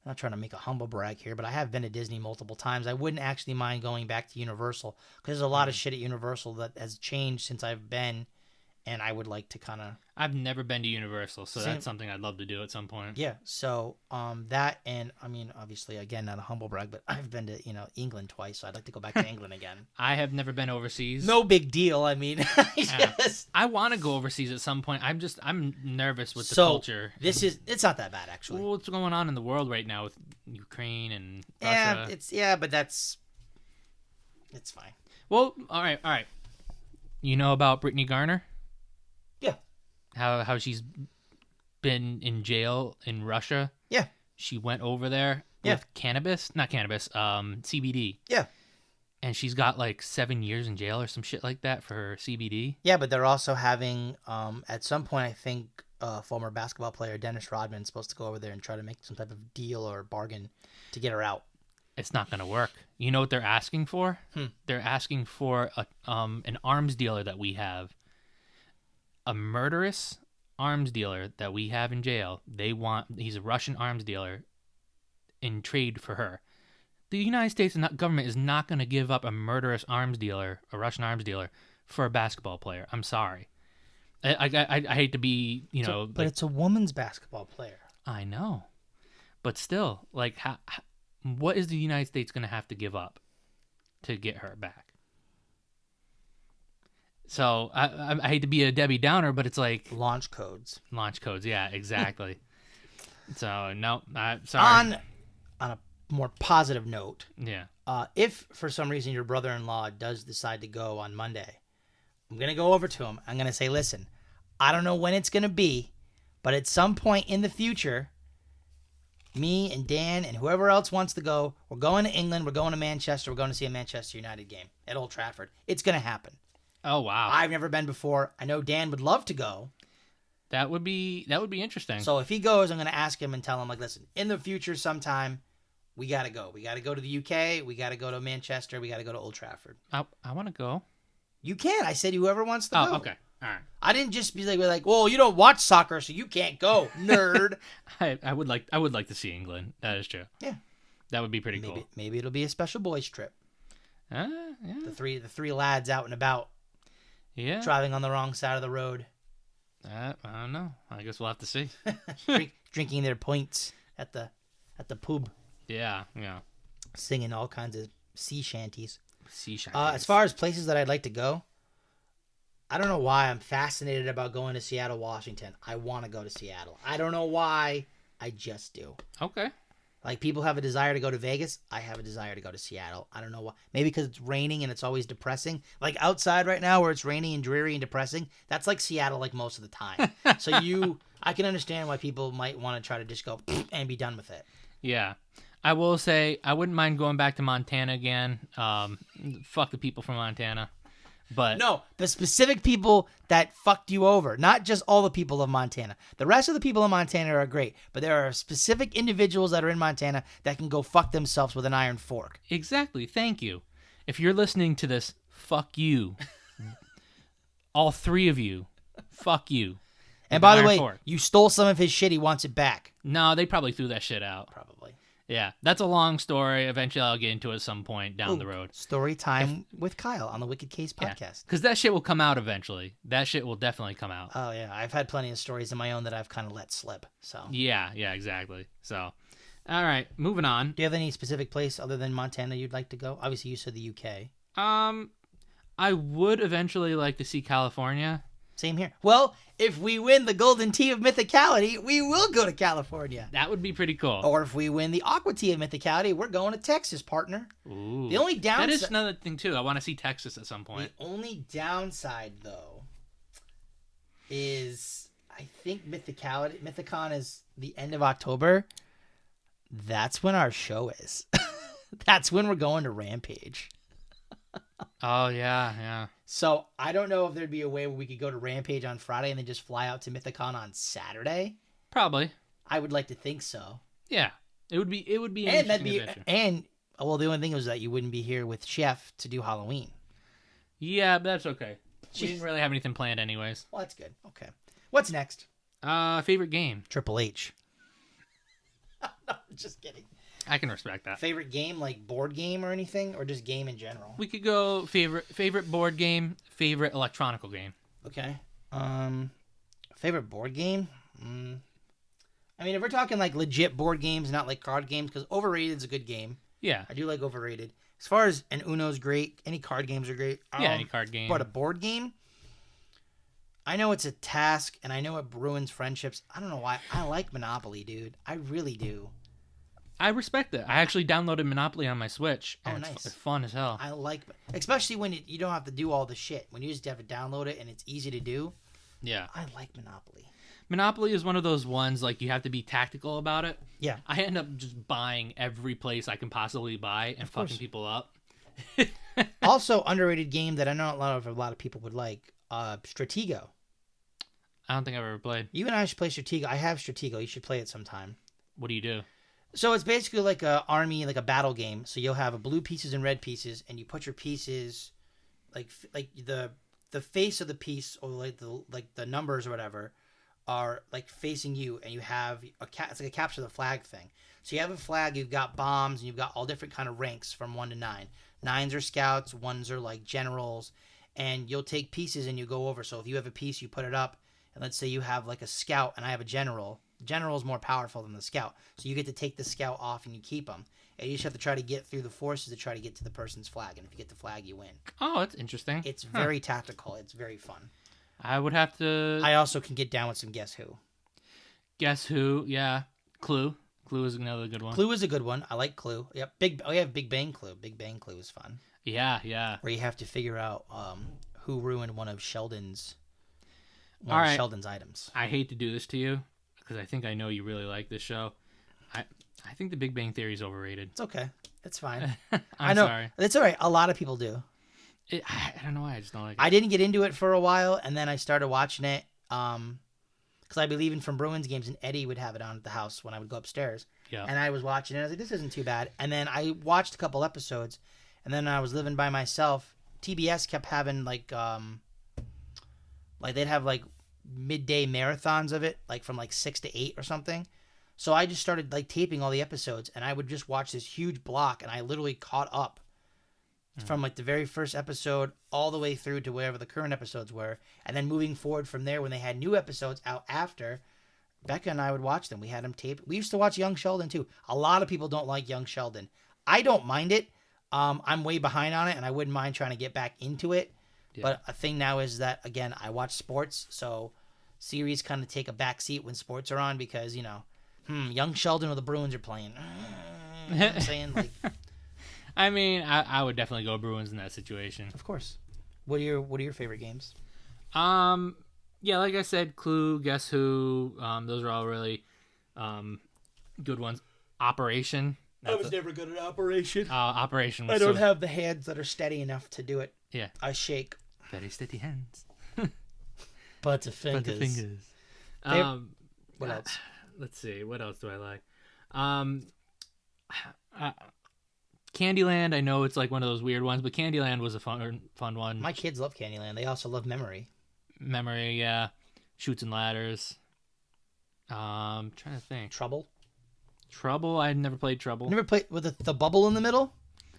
not trying to make a humble brag here, but I have been to Disney multiple times. I wouldn't actually mind going back to Universal because there's a lot of shit at Universal that has changed since I've been, and I would like to kind of... I've never been to Universal, so that's something I'd love to do at some point. Yeah, so that, and I mean, obviously, again, not a humble brag, but I've been to, England twice, so I'd like to go back to England again. I have never been overseas. No big deal, I mean. I want to go overseas at some point. I'm nervous with the culture. It's not that bad, actually. Well, what's going on in the world right now with Ukraine and Russia? But it's fine. Well, all right. You know about Brittany Garner? Yeah. How she's been in jail in Russia. Yeah. She went over there with CBD. Yeah. And she's got like 7 years in jail or some shit like that for her CBD. Yeah, but they're also having, at some point, I think former basketball player Dennis Rodman is supposed to go over there and try to make some type of deal or bargain to get her out. It's not going to work. You know what they're asking for? They're asking for an arms dealer that we have. A murderous arms dealer that we have in jail. He's a Russian arms dealer in trade for her. The United States government is not going to give up a murderous arms dealer, a Russian arms dealer, for a basketball player. I'm sorry. I hate to be, but it's a woman's basketball player. I know. But still, like, what is the United States going to have to give up to get her back? So I hate to be a Debbie Downer, but it's like launch codes. Yeah, exactly. So no, sorry. On a more positive note, yeah. If for some reason your brother-in-law does decide to go on Monday, I'm gonna go over to him. I'm gonna say, listen, I don't know when it's gonna be, but at some point in the future, me and Dan and whoever else wants to go, we're going to England. We're going to Manchester. We're going to see a Manchester United game at Old Trafford. It's gonna happen. Oh, wow. I've never been before. I know Dan would love to go. That would be interesting. So if he goes, I'm going to ask him and tell him, like, listen, in the future sometime, we got to go. We got to go to the UK. We got to go to Manchester. We got to go to Old Trafford. I want to go. You can. I said whoever wants to go. Oh, okay. All right. I didn't just be like, well, you don't watch soccer, so you can't go, nerd. I would like to see England. That is true. Yeah. That would be pretty cool. Maybe it'll be a special boys trip. Yeah. The three lads out and about. Yeah. Driving on the wrong side of the road. I don't know. I guess we'll have to see. Drinking their points at the pub. Yeah. Singing all kinds of sea shanties. As far as places that I'd like to go, I don't know why I'm fascinated about going to Seattle, Washington. I want to go to Seattle. I don't know why. I just do. Okay. Like, people have a desire to go to Vegas. I have a desire to go to Seattle. I don't know why. Maybe because it's raining and it's always depressing. Like, outside right now where it's raining and dreary and depressing, that's like Seattle like most of the time. So I can understand why people might want to try to just go and be done with it. Yeah. I will say I wouldn't mind going back to Montana again. Fuck the people from Montana. But no, the specific people that fucked you over, not just all the people of Montana. The rest of the people in Montana are great, but there are specific individuals that are in Montana that can go fuck themselves with an iron fork. Exactly. Thank you. If you're listening to this, fuck you. All three of you, fuck you. And by the way, you stole some of his shit. He wants it back. No, they probably threw that shit out. Probably. Yeah, that's a long story. Eventually, I'll get into it at some point down the road. Story time with Kyle on the Wicked Case podcast. Because that shit will come out eventually. That shit will definitely come out. Oh, yeah. I've had plenty of stories of my own that I've kind of let slip. So Yeah, exactly. So, all right, moving on. Do you have any specific place other than Montana you'd like to go? Obviously, you said the UK. I would eventually like to see California. Same here. Well, if we win the Golden Tee of Mythicality, we will go to California. That would be pretty cool. Or if we win the Aqua Tee of Mythicality, we're going to Texas, partner. Ooh. The only downside... That is another thing, too. I want to see Texas at some point. The only downside, though, is I think Mythicon is the end of October. That's when our show is. That's when we're going to Rampage. Oh, yeah. So I don't know if there'd be a way where we could go to Rampage on Friday and then just fly out to Mythicon on Saturday. Probably. I would like to think so. Yeah. It would be an and that'd interesting be adventure. And well, the only thing was that you wouldn't be here with Chef to do Halloween. Yeah, but that's okay. We didn't really have anything planned anyways. Well, that's good. Okay. What's next? Favorite game? Triple H. No, just kidding. I can respect that. Favorite game, like board game or anything, or just game in general? We could go favorite board game, favorite electronical game. Okay. Favorite board game? I mean, if we're talking like legit board games, not like card games, because Overrated's a good game. Yeah. I do like Overrated. As far as, and Uno's great. Any card games are great. Yeah, any card game. But a board game? I know it's a task, and I know it ruins friendships. I don't know why. I like Monopoly, dude. I really do. I respect it. I actually downloaded Monopoly on my Switch. And nice. It's fun as hell. I like, especially when you don't have to do all the shit. When you just have to download it and it's easy to do. Yeah. I like Monopoly. Monopoly is one of those ones, like, you have to be tactical about it. Yeah. I end up just buying every place I can possibly buy and fucking people up. Also, underrated game that I know a lot of people would like, Stratego. I don't think I've ever played. You and I should play Stratego. I have Stratego. You should play it sometime. What do you do? So it's basically like a army, like a battle game. So you'll have blue pieces and red pieces, and you put your pieces, like the face of the piece, or like the numbers or whatever, are like facing you, and you have it's like a capture the flag thing. So you have a flag, you've got bombs, and you've got all different kind of ranks from 1 to 9. 9s are scouts, 1s are like generals, and you'll take pieces and you go over. So if you have a piece, you put it up, and let's say you have like a scout, and I have a general. General is more powerful than the scout, so you get to take the scout off and you keep them, and you just have to try to get through the forces to try to get to the person's flag, and if you get the flag, you win. Oh, that's interesting. It's very tactical. It's very fun. I would have to... I also can get down with some Guess Who. Guess Who, yeah. Clue. Clue is another good one. Clue is a good one. I like Clue. Yep. We have Big Bang Clue. Big Bang Clue is fun. Yeah. Where you have to figure out who ruined one of Sheldon's items. I hate to do this to you, because I think I know you really like this show. I think The Big Bang Theory is overrated. It's okay. It's fine. I know. Sorry. It's all right. A lot of people do. I don't know why. I just don't like it. I didn't get into it for a while, and then I started watching it because I'd be leaving from Bruins games, and Eddie would have it on at the house when I would go upstairs. Yeah. And I was watching it. I was like, this isn't too bad. And then I watched a couple episodes, and then I was living by myself. TBS kept having like they'd have like midday marathons of it, like from like 6 to 8 or something. So I just started like taping all the episodes, and I would just watch this huge block, and I literally caught up from like the very first episode all the way through to wherever the current episodes were, and then moving forward from there when they had new episodes out after. Becca and I would watch them. We had them taped. We used to watch Young Sheldon too. A lot of people don't like Young Sheldon. I don't mind it. I'm way behind on it, and I wouldn't mind trying to get back into it. Yeah. But a thing now is that, again, I watch sports, so series kind of take a back seat when sports are on because, Young Sheldon or the Bruins are playing. You know what I'm saying? Like, I mean, I would definitely go Bruins in that situation. of course. What are your favorite games? Yeah, like I said, Clue, Guess Who, those are all really good ones. Operation. I was never good at Operation. Operation was I don't have the hands that are steady enough to do it. Yeah. I shake. Very steady hands. Butts of fingers. What else? Let's see. What else do I like? Candyland. I know it's like one of those weird ones, but Candyland was a fun one. My kids love Candyland. They also love Memory. Memory, yeah. Shoots and Ladders. Trying to think. Trouble. I had never played Trouble. Never played with the bubble in the middle.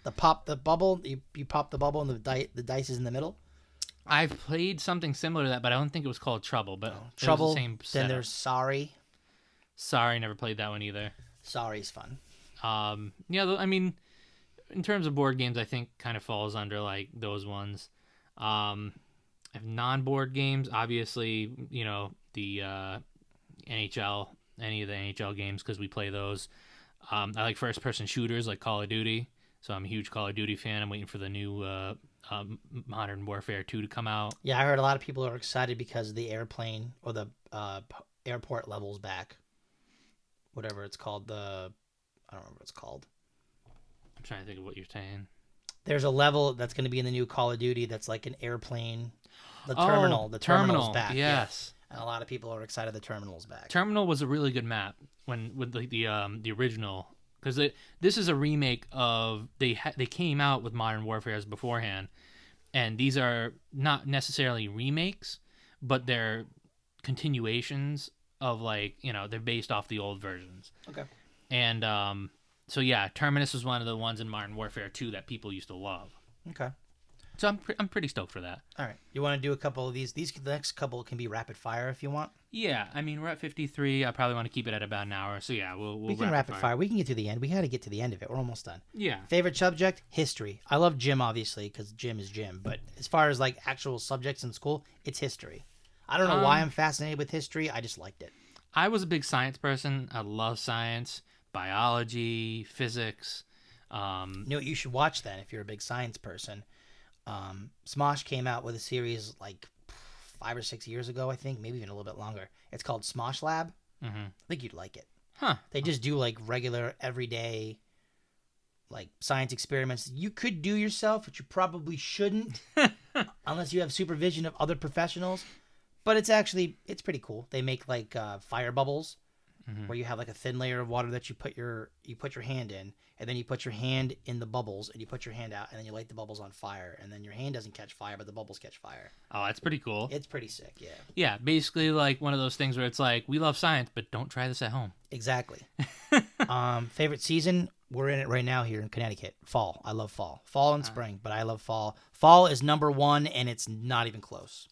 The bubble. You pop the bubble and the dice is in the middle. I've played something similar to that, but I don't think it was called Trouble. But Trouble. It was the same setup. Then there's Sorry. Sorry, never played that one either. Sorry's fun. Yeah, I mean, in terms of board games, I think kind of falls under like those ones. Non-board games, obviously, you know, the NHL, any of the NHL games because we play those. I like first-person shooters like Call of Duty, so I'm a huge Call of Duty fan. I'm waiting for the new Modern Warfare 2 to come out. Yeah, I heard a lot of people are excited because the airplane or the airport levels back. Whatever it's called, I don't remember what it's called. I'm trying to think of what you're saying. There's a level that's going to be in the new Call of Duty that's like an airplane. The terminal. The terminal's back. Yes. Yeah. And a lot of people are excited the terminal's back. Terminal was a really good map with the original, because this is a remake of they came out with Modern Warfare's beforehand, and these are not necessarily remakes, but they're continuations of, like, you know, they're based off the old versions. Okay. And so yeah, Terminus was one of the ones in Modern Warfare 2 that people used to love. Okay. So I'm pretty stoked for that. All right. You want to do a couple of these? The next couple can be rapid fire if you want. Yeah, I mean, we're at 53. I probably want to keep it at about an hour. So yeah, we can rapid fire. We can get to the end. We got to get to the end of it. We're almost done. Yeah. Favorite subject? History. I love gym, obviously, because gym is gym. But as far as like actual subjects in school, it's history. I don't know why I'm fascinated with history. I just liked it. I was a big science person. I love science, biology, physics. You know what you should watch then if you're a big science person? Smosh came out with a series like 5 or 6 years ago, I think, maybe even a little bit longer. It's called Smosh Lab. Mm-hmm. I think you'd like it. Huh. They just do like regular, everyday, like science experiments you could do yourself, but you probably shouldn't unless you have supervision of other professionals. But it's pretty cool. They make like fire bubbles where you have like a thin layer of water that you put your hand in, and then you put your hand in the bubbles, and you put your hand out, and then you light the bubbles on fire, and then your hand doesn't catch fire, but the bubbles catch fire. Oh, that's pretty cool. It's pretty sick, yeah. Yeah, basically like one of those things where it's like, we love science, but don't try this at home. Exactly. Favorite season? We're in it right now here in Connecticut. Fall. I love fall. Fall and spring, but I love fall. Fall is number one, and it's not even close.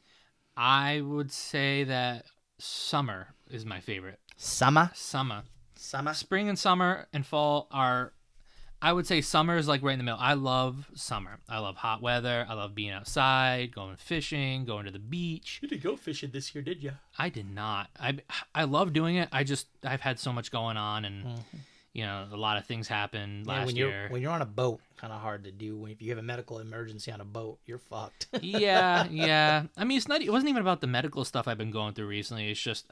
I would say that summer is my favorite. Summer? Summer. Summer? Spring and summer and fall are, I would say summer is like right in the middle. I love summer. I love hot weather. I love being outside, going fishing, going to the beach. You didn't go fishing this year, did you? I did not. I love doing it. I've had so much going on, and you know, a lot of things happened last year. When you're on a boat, kind of hard to do. If you have a medical emergency on a boat, you're fucked. yeah. I mean, it wasn't even about the medical stuff I've been going through recently. It's just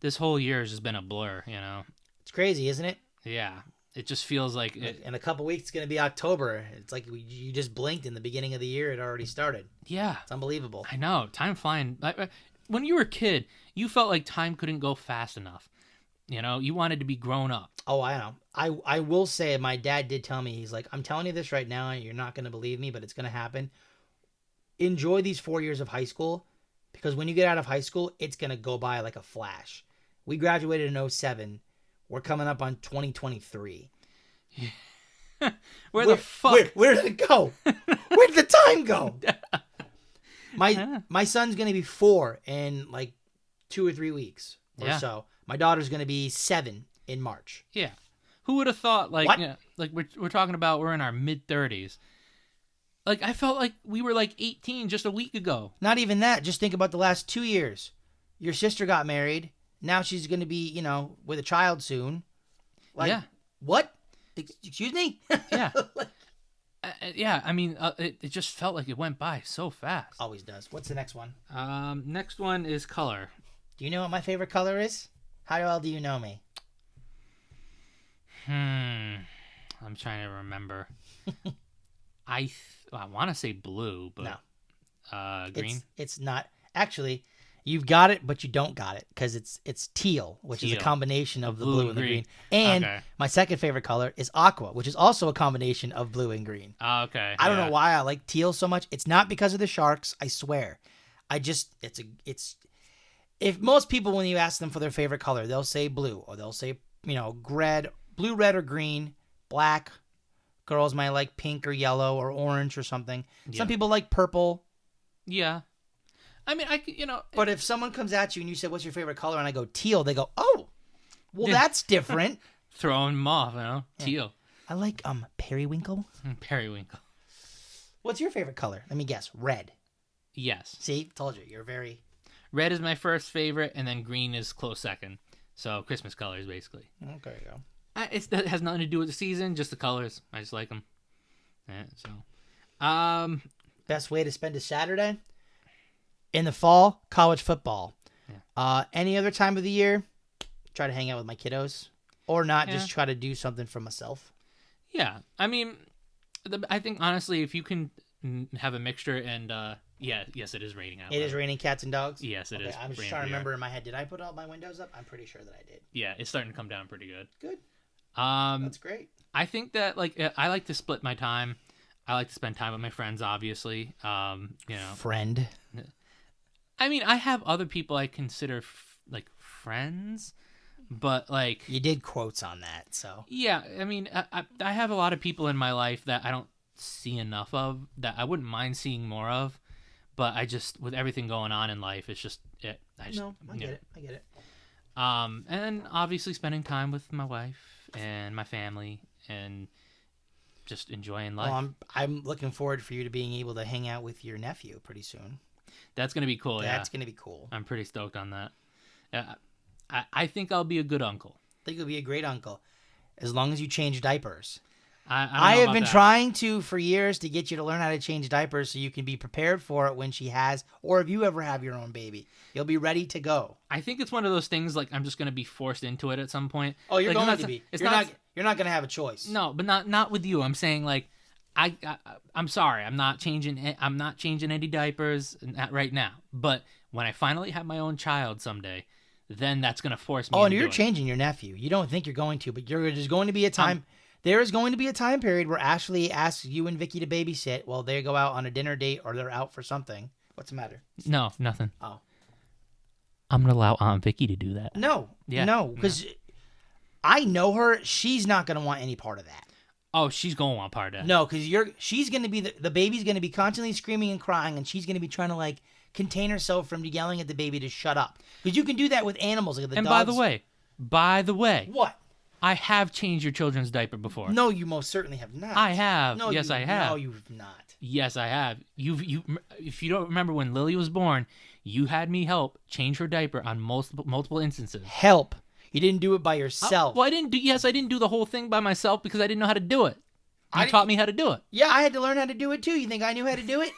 this whole year has just been a blur, you know. It's crazy, isn't it? Yeah. It just feels like in a couple weeks it's going to be October. It's like you just blinked in the beginning of the year. It already started. Yeah. It's unbelievable. I know. Time flying. When you were a kid, you felt like time couldn't go fast enough. You know, you wanted to be grown up. Oh, I know. I will say, my dad did tell me, he's like, I'm telling you this right now, and you're not going to believe me, but it's going to happen. Enjoy these 4 years of high school, because when you get out of high school, it's going to go by like a flash. We graduated in 2007. We're coming up on 2023. Where the fuck? Where did it go? Where did the time go? My son's going to be 4 in like 2 or 3 weeks or so. My daughter's going to be 7 in March. Yeah. Who would have thought, like, What? you know, like we're talking about we're in our mid-30s. Like, I felt like we were like 18 just a week ago. Not even that. Just think about the last 2 years. Your sister got married, Now she's going to be, with a child soon. Like, Yeah. what? Excuse me? Yeah. Yeah, I mean, it just felt like it went by so fast. Always does. What's the next one? Next one is color. Do you know what my favorite color is? How well do you know me? I'm trying to remember. I want to say blue, but no. Green. It's not. Actually, you've got it, but you don't got it because it's teal, which is a combination of the blue and the green. And my second favorite color is aqua, which is also a combination of blue and green. Okay. I don't know why I like teal so much. It's not because of the sharks, I swear. If most people, when you ask them for their favorite color, they'll say blue, or they'll say, blue, red, or green, black. Girls might like pink or yellow or orange or something. Yeah. Some people like purple. Yeah. I mean, But if someone comes at you and you say, what's your favorite color? And I go teal, they go, oh, well, that's different. Throwing them off, Yeah. Teal. I like periwinkle. Periwinkle. What's your favorite color? Let me guess. Red. Yes. See, told you. You're very... Red is my first favorite, and then green is close second. So Christmas colors, basically. Okay, you go. It has nothing to do with the season, just the colors. I just like them. Yeah, best way to spend a Saturday? In the fall, college football. Yeah. Any other time of the year, try to hang out with my kiddos. Or not, just try to do something for myself. Yeah. I mean, I think, honestly, if you can have a mixture and... yes, it is raining out. It is raining cats and dogs? Yes, it is. I'm just trying to remember in my head. Did I put all my windows up? I'm pretty sure that I did. Yeah, it's starting to come down pretty good. Good. That's great. I think that, I like to split my time. I like to spend time with my friends, obviously. Friend? I mean, I have other people I consider, friends, but, You did quotes on that, so... Yeah, I mean, I have a lot of people in my life that I don't see enough of, that I wouldn't mind seeing more of. But I just, with everything going on in life, it's just, I get it. And then obviously spending time with my wife and my family and just enjoying life. Well, I'm looking forward for you to being able to hang out with your nephew pretty soon. That's going to be cool, That's going to be cool. I'm pretty stoked on that. I think I'll be a good uncle. I think you'll be a great uncle, as long as you change diapers. I have been trying for years to get you to learn how to change diapers so you can be prepared for it when she has, or if you ever have your own baby. You'll be ready to go. I think it's one of those things I'm just going to be forced into it at some point. Oh, you're going to be. You're not going to have a choice. No, but not with you. I'm saying I'm sorry. I'm not changing any diapers right now. But when I finally have my own child someday, then that's going to force me. Oh, and you're changing your nephew. You don't think you're going to, but there's going to be a time... There is going to be a time period where Ashley asks you and Vicky to babysit while they go out on a dinner date or they're out for something. What's the matter? No, nothing. Oh. I'm going to allow Aunt Vicky to do that. No. Yeah. No, because I know her. She's not going to want any part of that. Oh, she's going to want part of that. No, because she's going to be, the baby's going to be constantly screaming and crying, and she's going to be trying to, contain herself from yelling at the baby to shut up. Because you can do that with animals. Like and dogs. By the way. What? I have changed your children's diaper before. No, you most certainly have not. I have. No, yes, I have. No, you have not. Yes, I have. If you don't remember when Lily was born, you had me help change her diaper on multiple instances. Help. You didn't do it by yourself. Well, I didn't do the whole thing by myself because I didn't know how to do it. You taught me how to do it. Yeah, I had to learn how to do it too. You think I knew how to do it?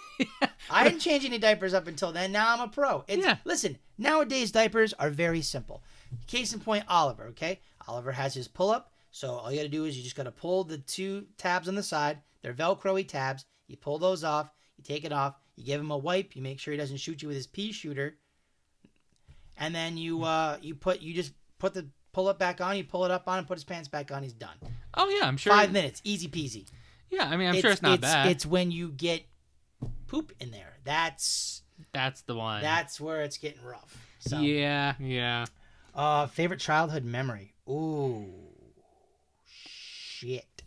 I didn't change any diapers up until then. Now I'm a pro. Listen, nowadays diapers are very simple. Case in point, Oliver, okay? Oliver has his pull-up. So all you got to do is you just got to pull the two tabs on the side. They're Velcro-y tabs. You pull those off. You take it off. You give him a wipe. You make sure he doesn't shoot you with his pea shooter. And then you just put the pull-up back on. You pull it up on and put his pants back on. He's done. Oh, yeah, I'm sure. 5 minutes. Easy peasy. Yeah, I mean, I'm sure it's not bad. It's when you get poop in there. That's the one. That's where it's getting rough. So. Yeah. Favorite childhood memory? Ooh. Shit.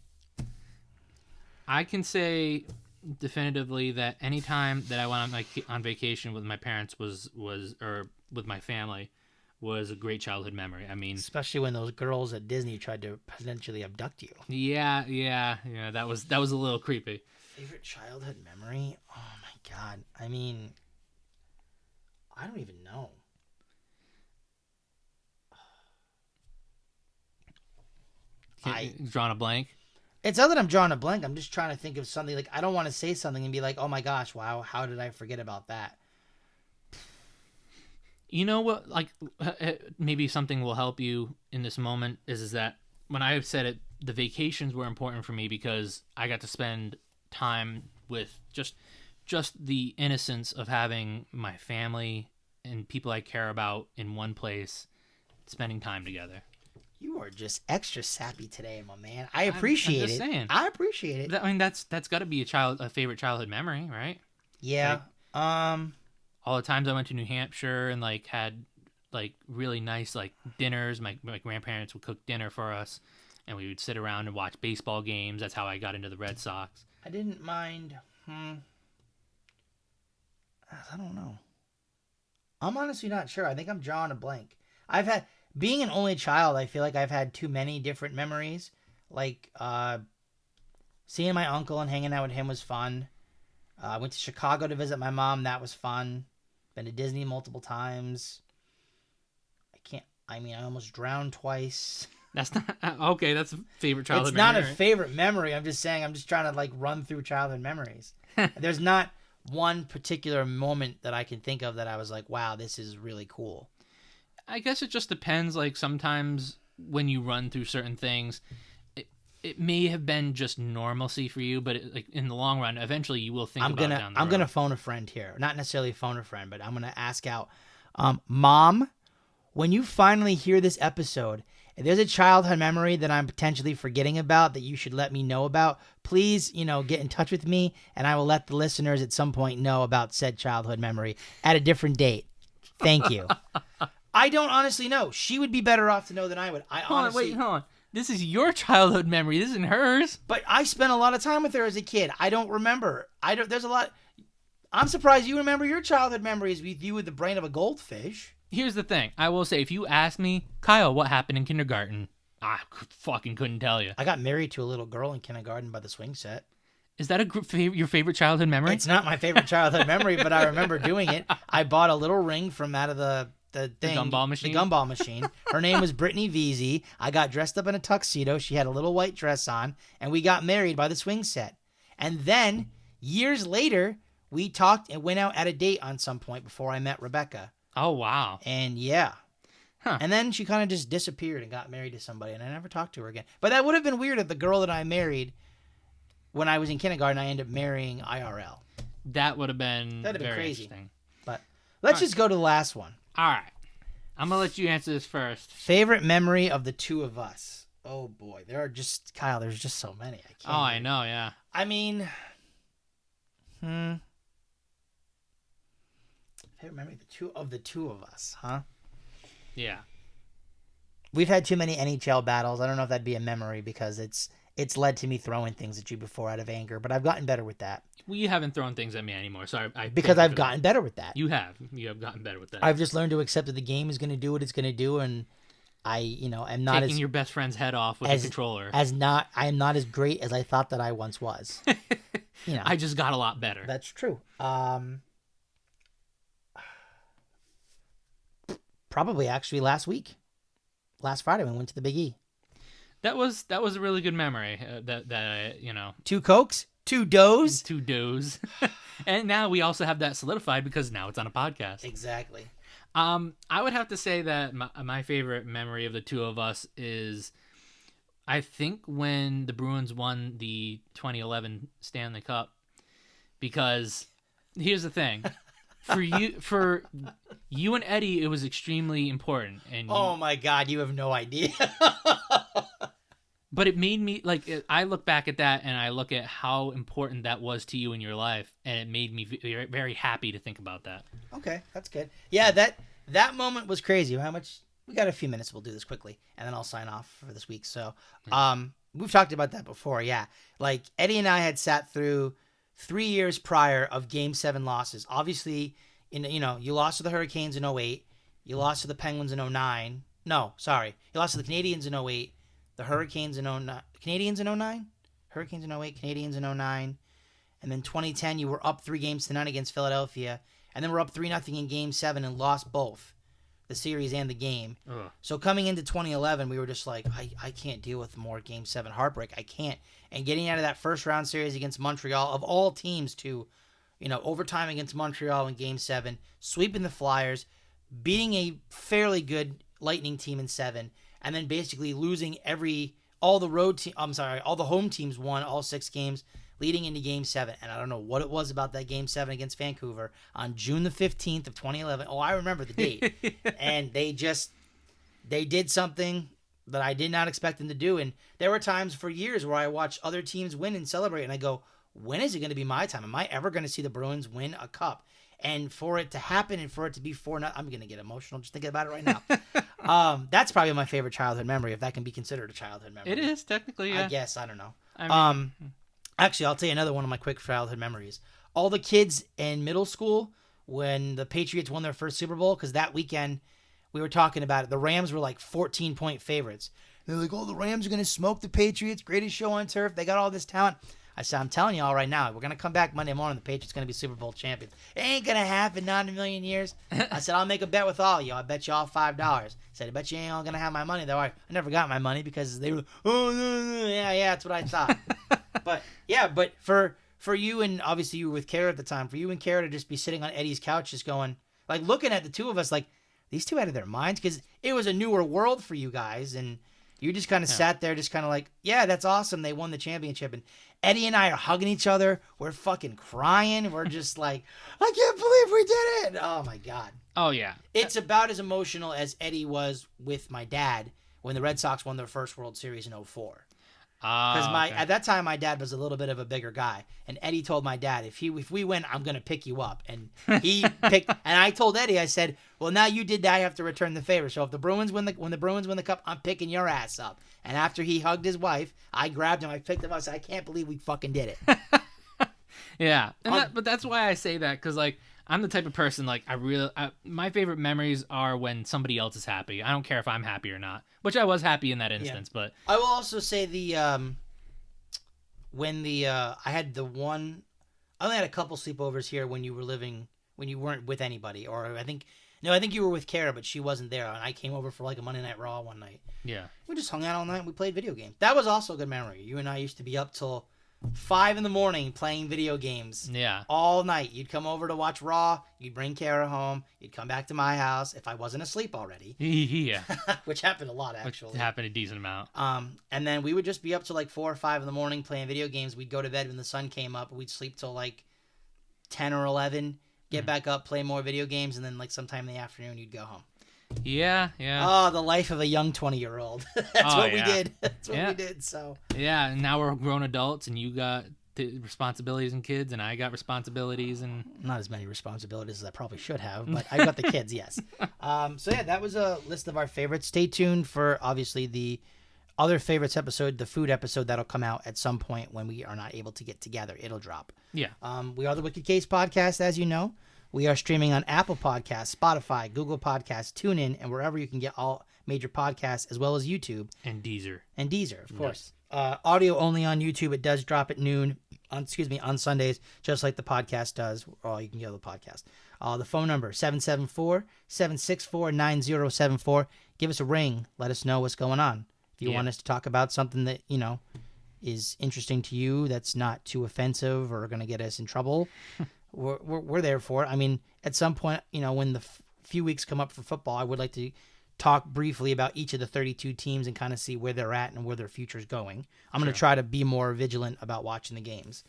I can say definitively that any time that I went on vacation with my parents or with my family was a great childhood memory. I mean, especially when those girls at Disney tried to potentially abduct you. Yeah. That was a little creepy. Favorite childhood memory? Oh my god. I mean, I don't even know. Drawn a blank? It's not that I'm drawing a blank. I'm just trying to think of something. Like, I don't want to say something and be like, oh my gosh, wow, how did I forget about that? You know what? Like, maybe something will help you in this moment is that when I said it, the vacations were important for me because I got to spend time with just the innocence of having my family and people I care about in one place, spending time together. You are just extra sappy today, my man. I appreciate I'm just it. saying. I appreciate it. I mean, that's got to be a favorite childhood memory, right? Yeah. All the times I went to New Hampshire and like had like really nice like dinners. My grandparents would cook dinner for us, and we would sit around and watch baseball games. That's how I got into the Red Sox. I didn't mind. I don't know. I'm honestly not sure. I think I'm drawing a blank. Being an only child, I feel like I've had too many different memories. Like, seeing my uncle and hanging out with him was fun. I went to Chicago to visit my mom. That was fun. Been to Disney multiple times. I almost drowned twice. That's not okay. That's a favorite childhood It's not memory. a favorite memory. I'm just saying. I'm just trying to like run through childhood memories. There's not one particular moment that I can think of that I was like, wow, this is really cool. I guess it just depends. Like sometimes when you run through certain things, it may have been just normalcy for you, but like in the long run, eventually you will think about it down the road. I'm gonna phone a friend here. Not necessarily phone a friend, but I'm gonna ask out, Mom, when you finally hear this episode, if there's a childhood memory that I'm potentially forgetting about that you should let me know about, please, get in touch with me, and I will let the listeners at some point know about said childhood memory at a different date. Thank you. I don't honestly know. She would be better off to know than I would. Hold on. This is your childhood memory. This isn't hers. But I spent a lot of time with her as a kid. I don't remember. There's a lot. I'm surprised you remember your childhood memories with you with the brain of a goldfish. Here's the thing. I will say, if you ask me, Kyle, what happened in kindergarten? I fucking couldn't tell you. I got married to a little girl in kindergarten by the swing set. Is that your favorite childhood memory? It's not my favorite childhood memory, but I remember doing it. I bought a little ring from out of the thing. The gumball machine? The gumball machine. Her name was Brittany Veazey. I got dressed up in a tuxedo. She had a little white dress on, and we got married by the swing set. And then, years later, we talked and went out at a date on some point before I met Rebecca. Oh, wow. And yeah. Huh. And then she kind of just disappeared and got married to somebody, and I never talked to her again. But that would have been weird if the girl that I married when I was in kindergarten, I ended up marrying IRL. That would have been That'd have been crazy. Interesting. But let's just go to the last one. All right. I'm going to let you answer this first. Favorite memory of the two of us. Oh, boy. Kyle, there's just so many. I know, yeah. I mean, favorite memory of the two of us, huh? Yeah. We've had too many NHL battles. I don't know if that'd be a memory because it's led to me throwing things at you before out of anger, but I've gotten better with that. Well, you haven't thrown things at me anymore, so because I've gotten better with that. You have gotten better with that. I've just learned to accept that the game is going to do what it's going to do, and I, am not taking your best friend's head off with a controller. I am not as great as I thought that I once was. I just got a lot better. That's true. Probably actually last Friday we went to the Big E. That was a really good memory. That 2 Cokes, 2 doughs, 2 doughs, and now we also have that solidified because now it's on a podcast. Exactly. I would have to say that my favorite memory of the two of us is, I think, when the Bruins won the 2011 Stanley Cup. Because here's the thing. For you and Eddie, it was extremely important. And oh my God, you have no idea. But it made me, I look back at that and I look at how important that was to you in your life, and it made me very, very happy to think about that. Okay, that's good. Yeah, that moment was crazy. How much? We got a few minutes. We'll do this quickly, and then I'll sign off for this week. So, we've talked about that before. Yeah, like Eddie and I had sat through 3 years prior of Game 7 losses. Obviously, you lost to the Hurricanes in 2008. You lost to the Penguins in 2009. No, sorry. You lost to the Canadiens in 2008. The Hurricanes in 2009. Canadiens in 2009? Hurricanes in 2008. Canadiens in 2009. And then 2010, you were up 3-0 against Philadelphia. And then we're up 3-0 in Game 7 and lost both. the series and the game. Ugh. So coming into 2011, we were just like, I can't deal with more Game 7 heartbreak. I can't. And getting out of that first round series against Montreal, of all teams, to, overtime against Montreal in Game 7, sweeping the Flyers, beating a fairly good Lightning team in 7, and then basically losing all the home teams won all 6 games leading into Game 7. And I don't know what it was about that Game 7 against Vancouver on June the 15th of 2011. Oh, I remember the date. And they did something that I did not expect them to do. And there were times for years where I watched other teams win and celebrate, and I go, when is it going to be my time? Am I ever going to see the Bruins win a cup? And for it to happen and for it to be 4-0, I'm going to get emotional just thinking about it right now. That's probably my favorite childhood memory, if that can be considered a childhood memory. It is, technically, yeah. I guess. I don't know. I mean, Actually, I'll tell you another one of my quick childhood memories. All the kids in middle school, when the Patriots won their first Super Bowl, because that weekend we were talking about it, the Rams were like 14-point favorites. They're like, oh, the Rams are going to smoke the Patriots. Greatest show on turf. They got all this talent. I said, I'm telling you all right now, we're going to come back Monday morning. The Patriots going to be Super Bowl champions. It ain't going to happen, not in a million years. I said, I'll make a bet with all of you. I bet you all $5. I said, I bet you ain't all going to have my money, though. I never got my money because they were, oh, no, yeah, that's what I thought. But for you, and obviously you were with Kara at the time, for you and Kara to just be sitting on Eddie's couch just going, like looking at the two of us like, these two out of their minds, because it was a newer world for you guys, and you just kind of sat there just kind of like, yeah, that's awesome. They won the championship. And Eddie and I are hugging each other. We're fucking crying. We're just like, I can't believe we did it. Oh, my God. Oh, yeah. It's about as emotional as Eddie was with my dad when the Red Sox won their first World Series in 2004. Because at that time, my dad was a little bit of a bigger guy, and Eddie told my dad, if we win, I'm gonna pick you up. And he picked, and I told Eddie, I said, well, now you did that, I have to return the favor. So if the Bruins when the Bruins win the cup, I'm picking your ass up. And after he hugged his wife, I grabbed him, I picked him up, I said, I can't believe we fucking did it. Yeah, but that's why I say that, because like I'm the type of person like my favorite memories are when somebody else is happy. I don't care if I'm happy or not, which I was happy in that instance. Yeah. But I will also say I only had a couple sleepovers here when you weren't with anybody, or I think you were with Kara, but she wasn't there, and I came over for like a Monday Night Raw one night. Yeah, we just hung out all night and we played video games. That was also a good memory. You and I used to be up till 5 a.m. playing video games. Yeah. All night. You'd come over to watch Raw. You'd bring Kara home. You'd come back to my house if I wasn't asleep already. Yeah. Which happened a lot, actually. Which happened a decent amount. And then we would just be up till like 4 or 5 a.m. playing video games. We'd go to bed when the sun came up. We'd sleep till like 10 or 11. Get back up, play more video games, and then like sometime in the afternoon you'd go home. Yeah. Oh, the life of a young 20-year-old. That's what we did. That's what we did. So. Yeah, and now we're grown adults, and you got the responsibilities and kids, and I got responsibilities and not as many responsibilities as I probably should have, but I got the kids. Yes. So yeah, that was a list of our favorites. Stay tuned for obviously the other favorites episode, the food episode that'll come out at some point when we are not able to get together. It'll drop. Yeah. We are the Wicked Case podcast, as you know. We are streaming on Apple Podcasts, Spotify, Google Podcasts, TuneIn, and wherever you can get all major podcasts, as well as YouTube. And Deezer. Of course. Audio only on YouTube. It does drop at noon, on Sundays, just like the podcast does. Or you can get the podcast. The phone number, 774-764-9074. Give us a ring. Let us know what's going on. If you want us to talk about something that, is interesting to you, that's not too offensive or going to get us in trouble, we're there for it. I mean, at some point, when the few weeks come up for football, I would like to talk briefly about each of the 32 teams and kind of see where they're at and where their future's going. I'm going to try to be more vigilant about watching the games.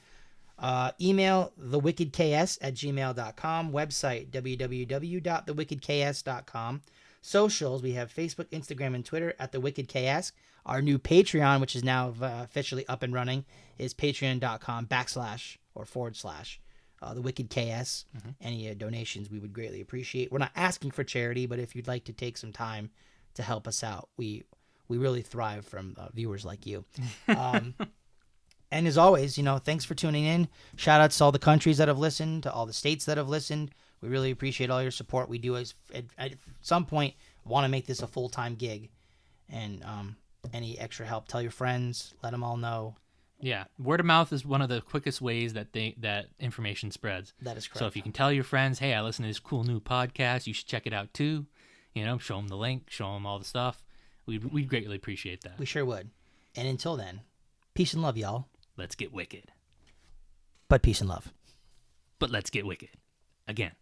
Email thewickedks@gmail.com. Website, www.thewickedks.com. Socials, we have Facebook, Instagram, and Twitter at thewickedks. Our new Patreon, which is now officially up and running, is patreon.com// The Wicked KS. Mm-hmm. Any donations we would greatly appreciate. We're not asking for charity, but if you'd like to take some time to help us out, we really thrive from viewers like you. And as always, thanks for tuning in. Shout outs to all the countries that have listened, to all the states that have listened. We really appreciate all your support. We do, at some point, want to make this a full-time gig. And any extra help, tell your friends, let them all know. Yeah, word of mouth is one of the quickest ways that information spreads. That is correct. So if you can tell your friends, hey, I listen to this cool new podcast, you should check it out too. show them the link, show them all the stuff. We'd greatly appreciate that. We sure would. And until then, peace and love, y'all. Let's get wicked. But peace and love. But let's get wicked. Again.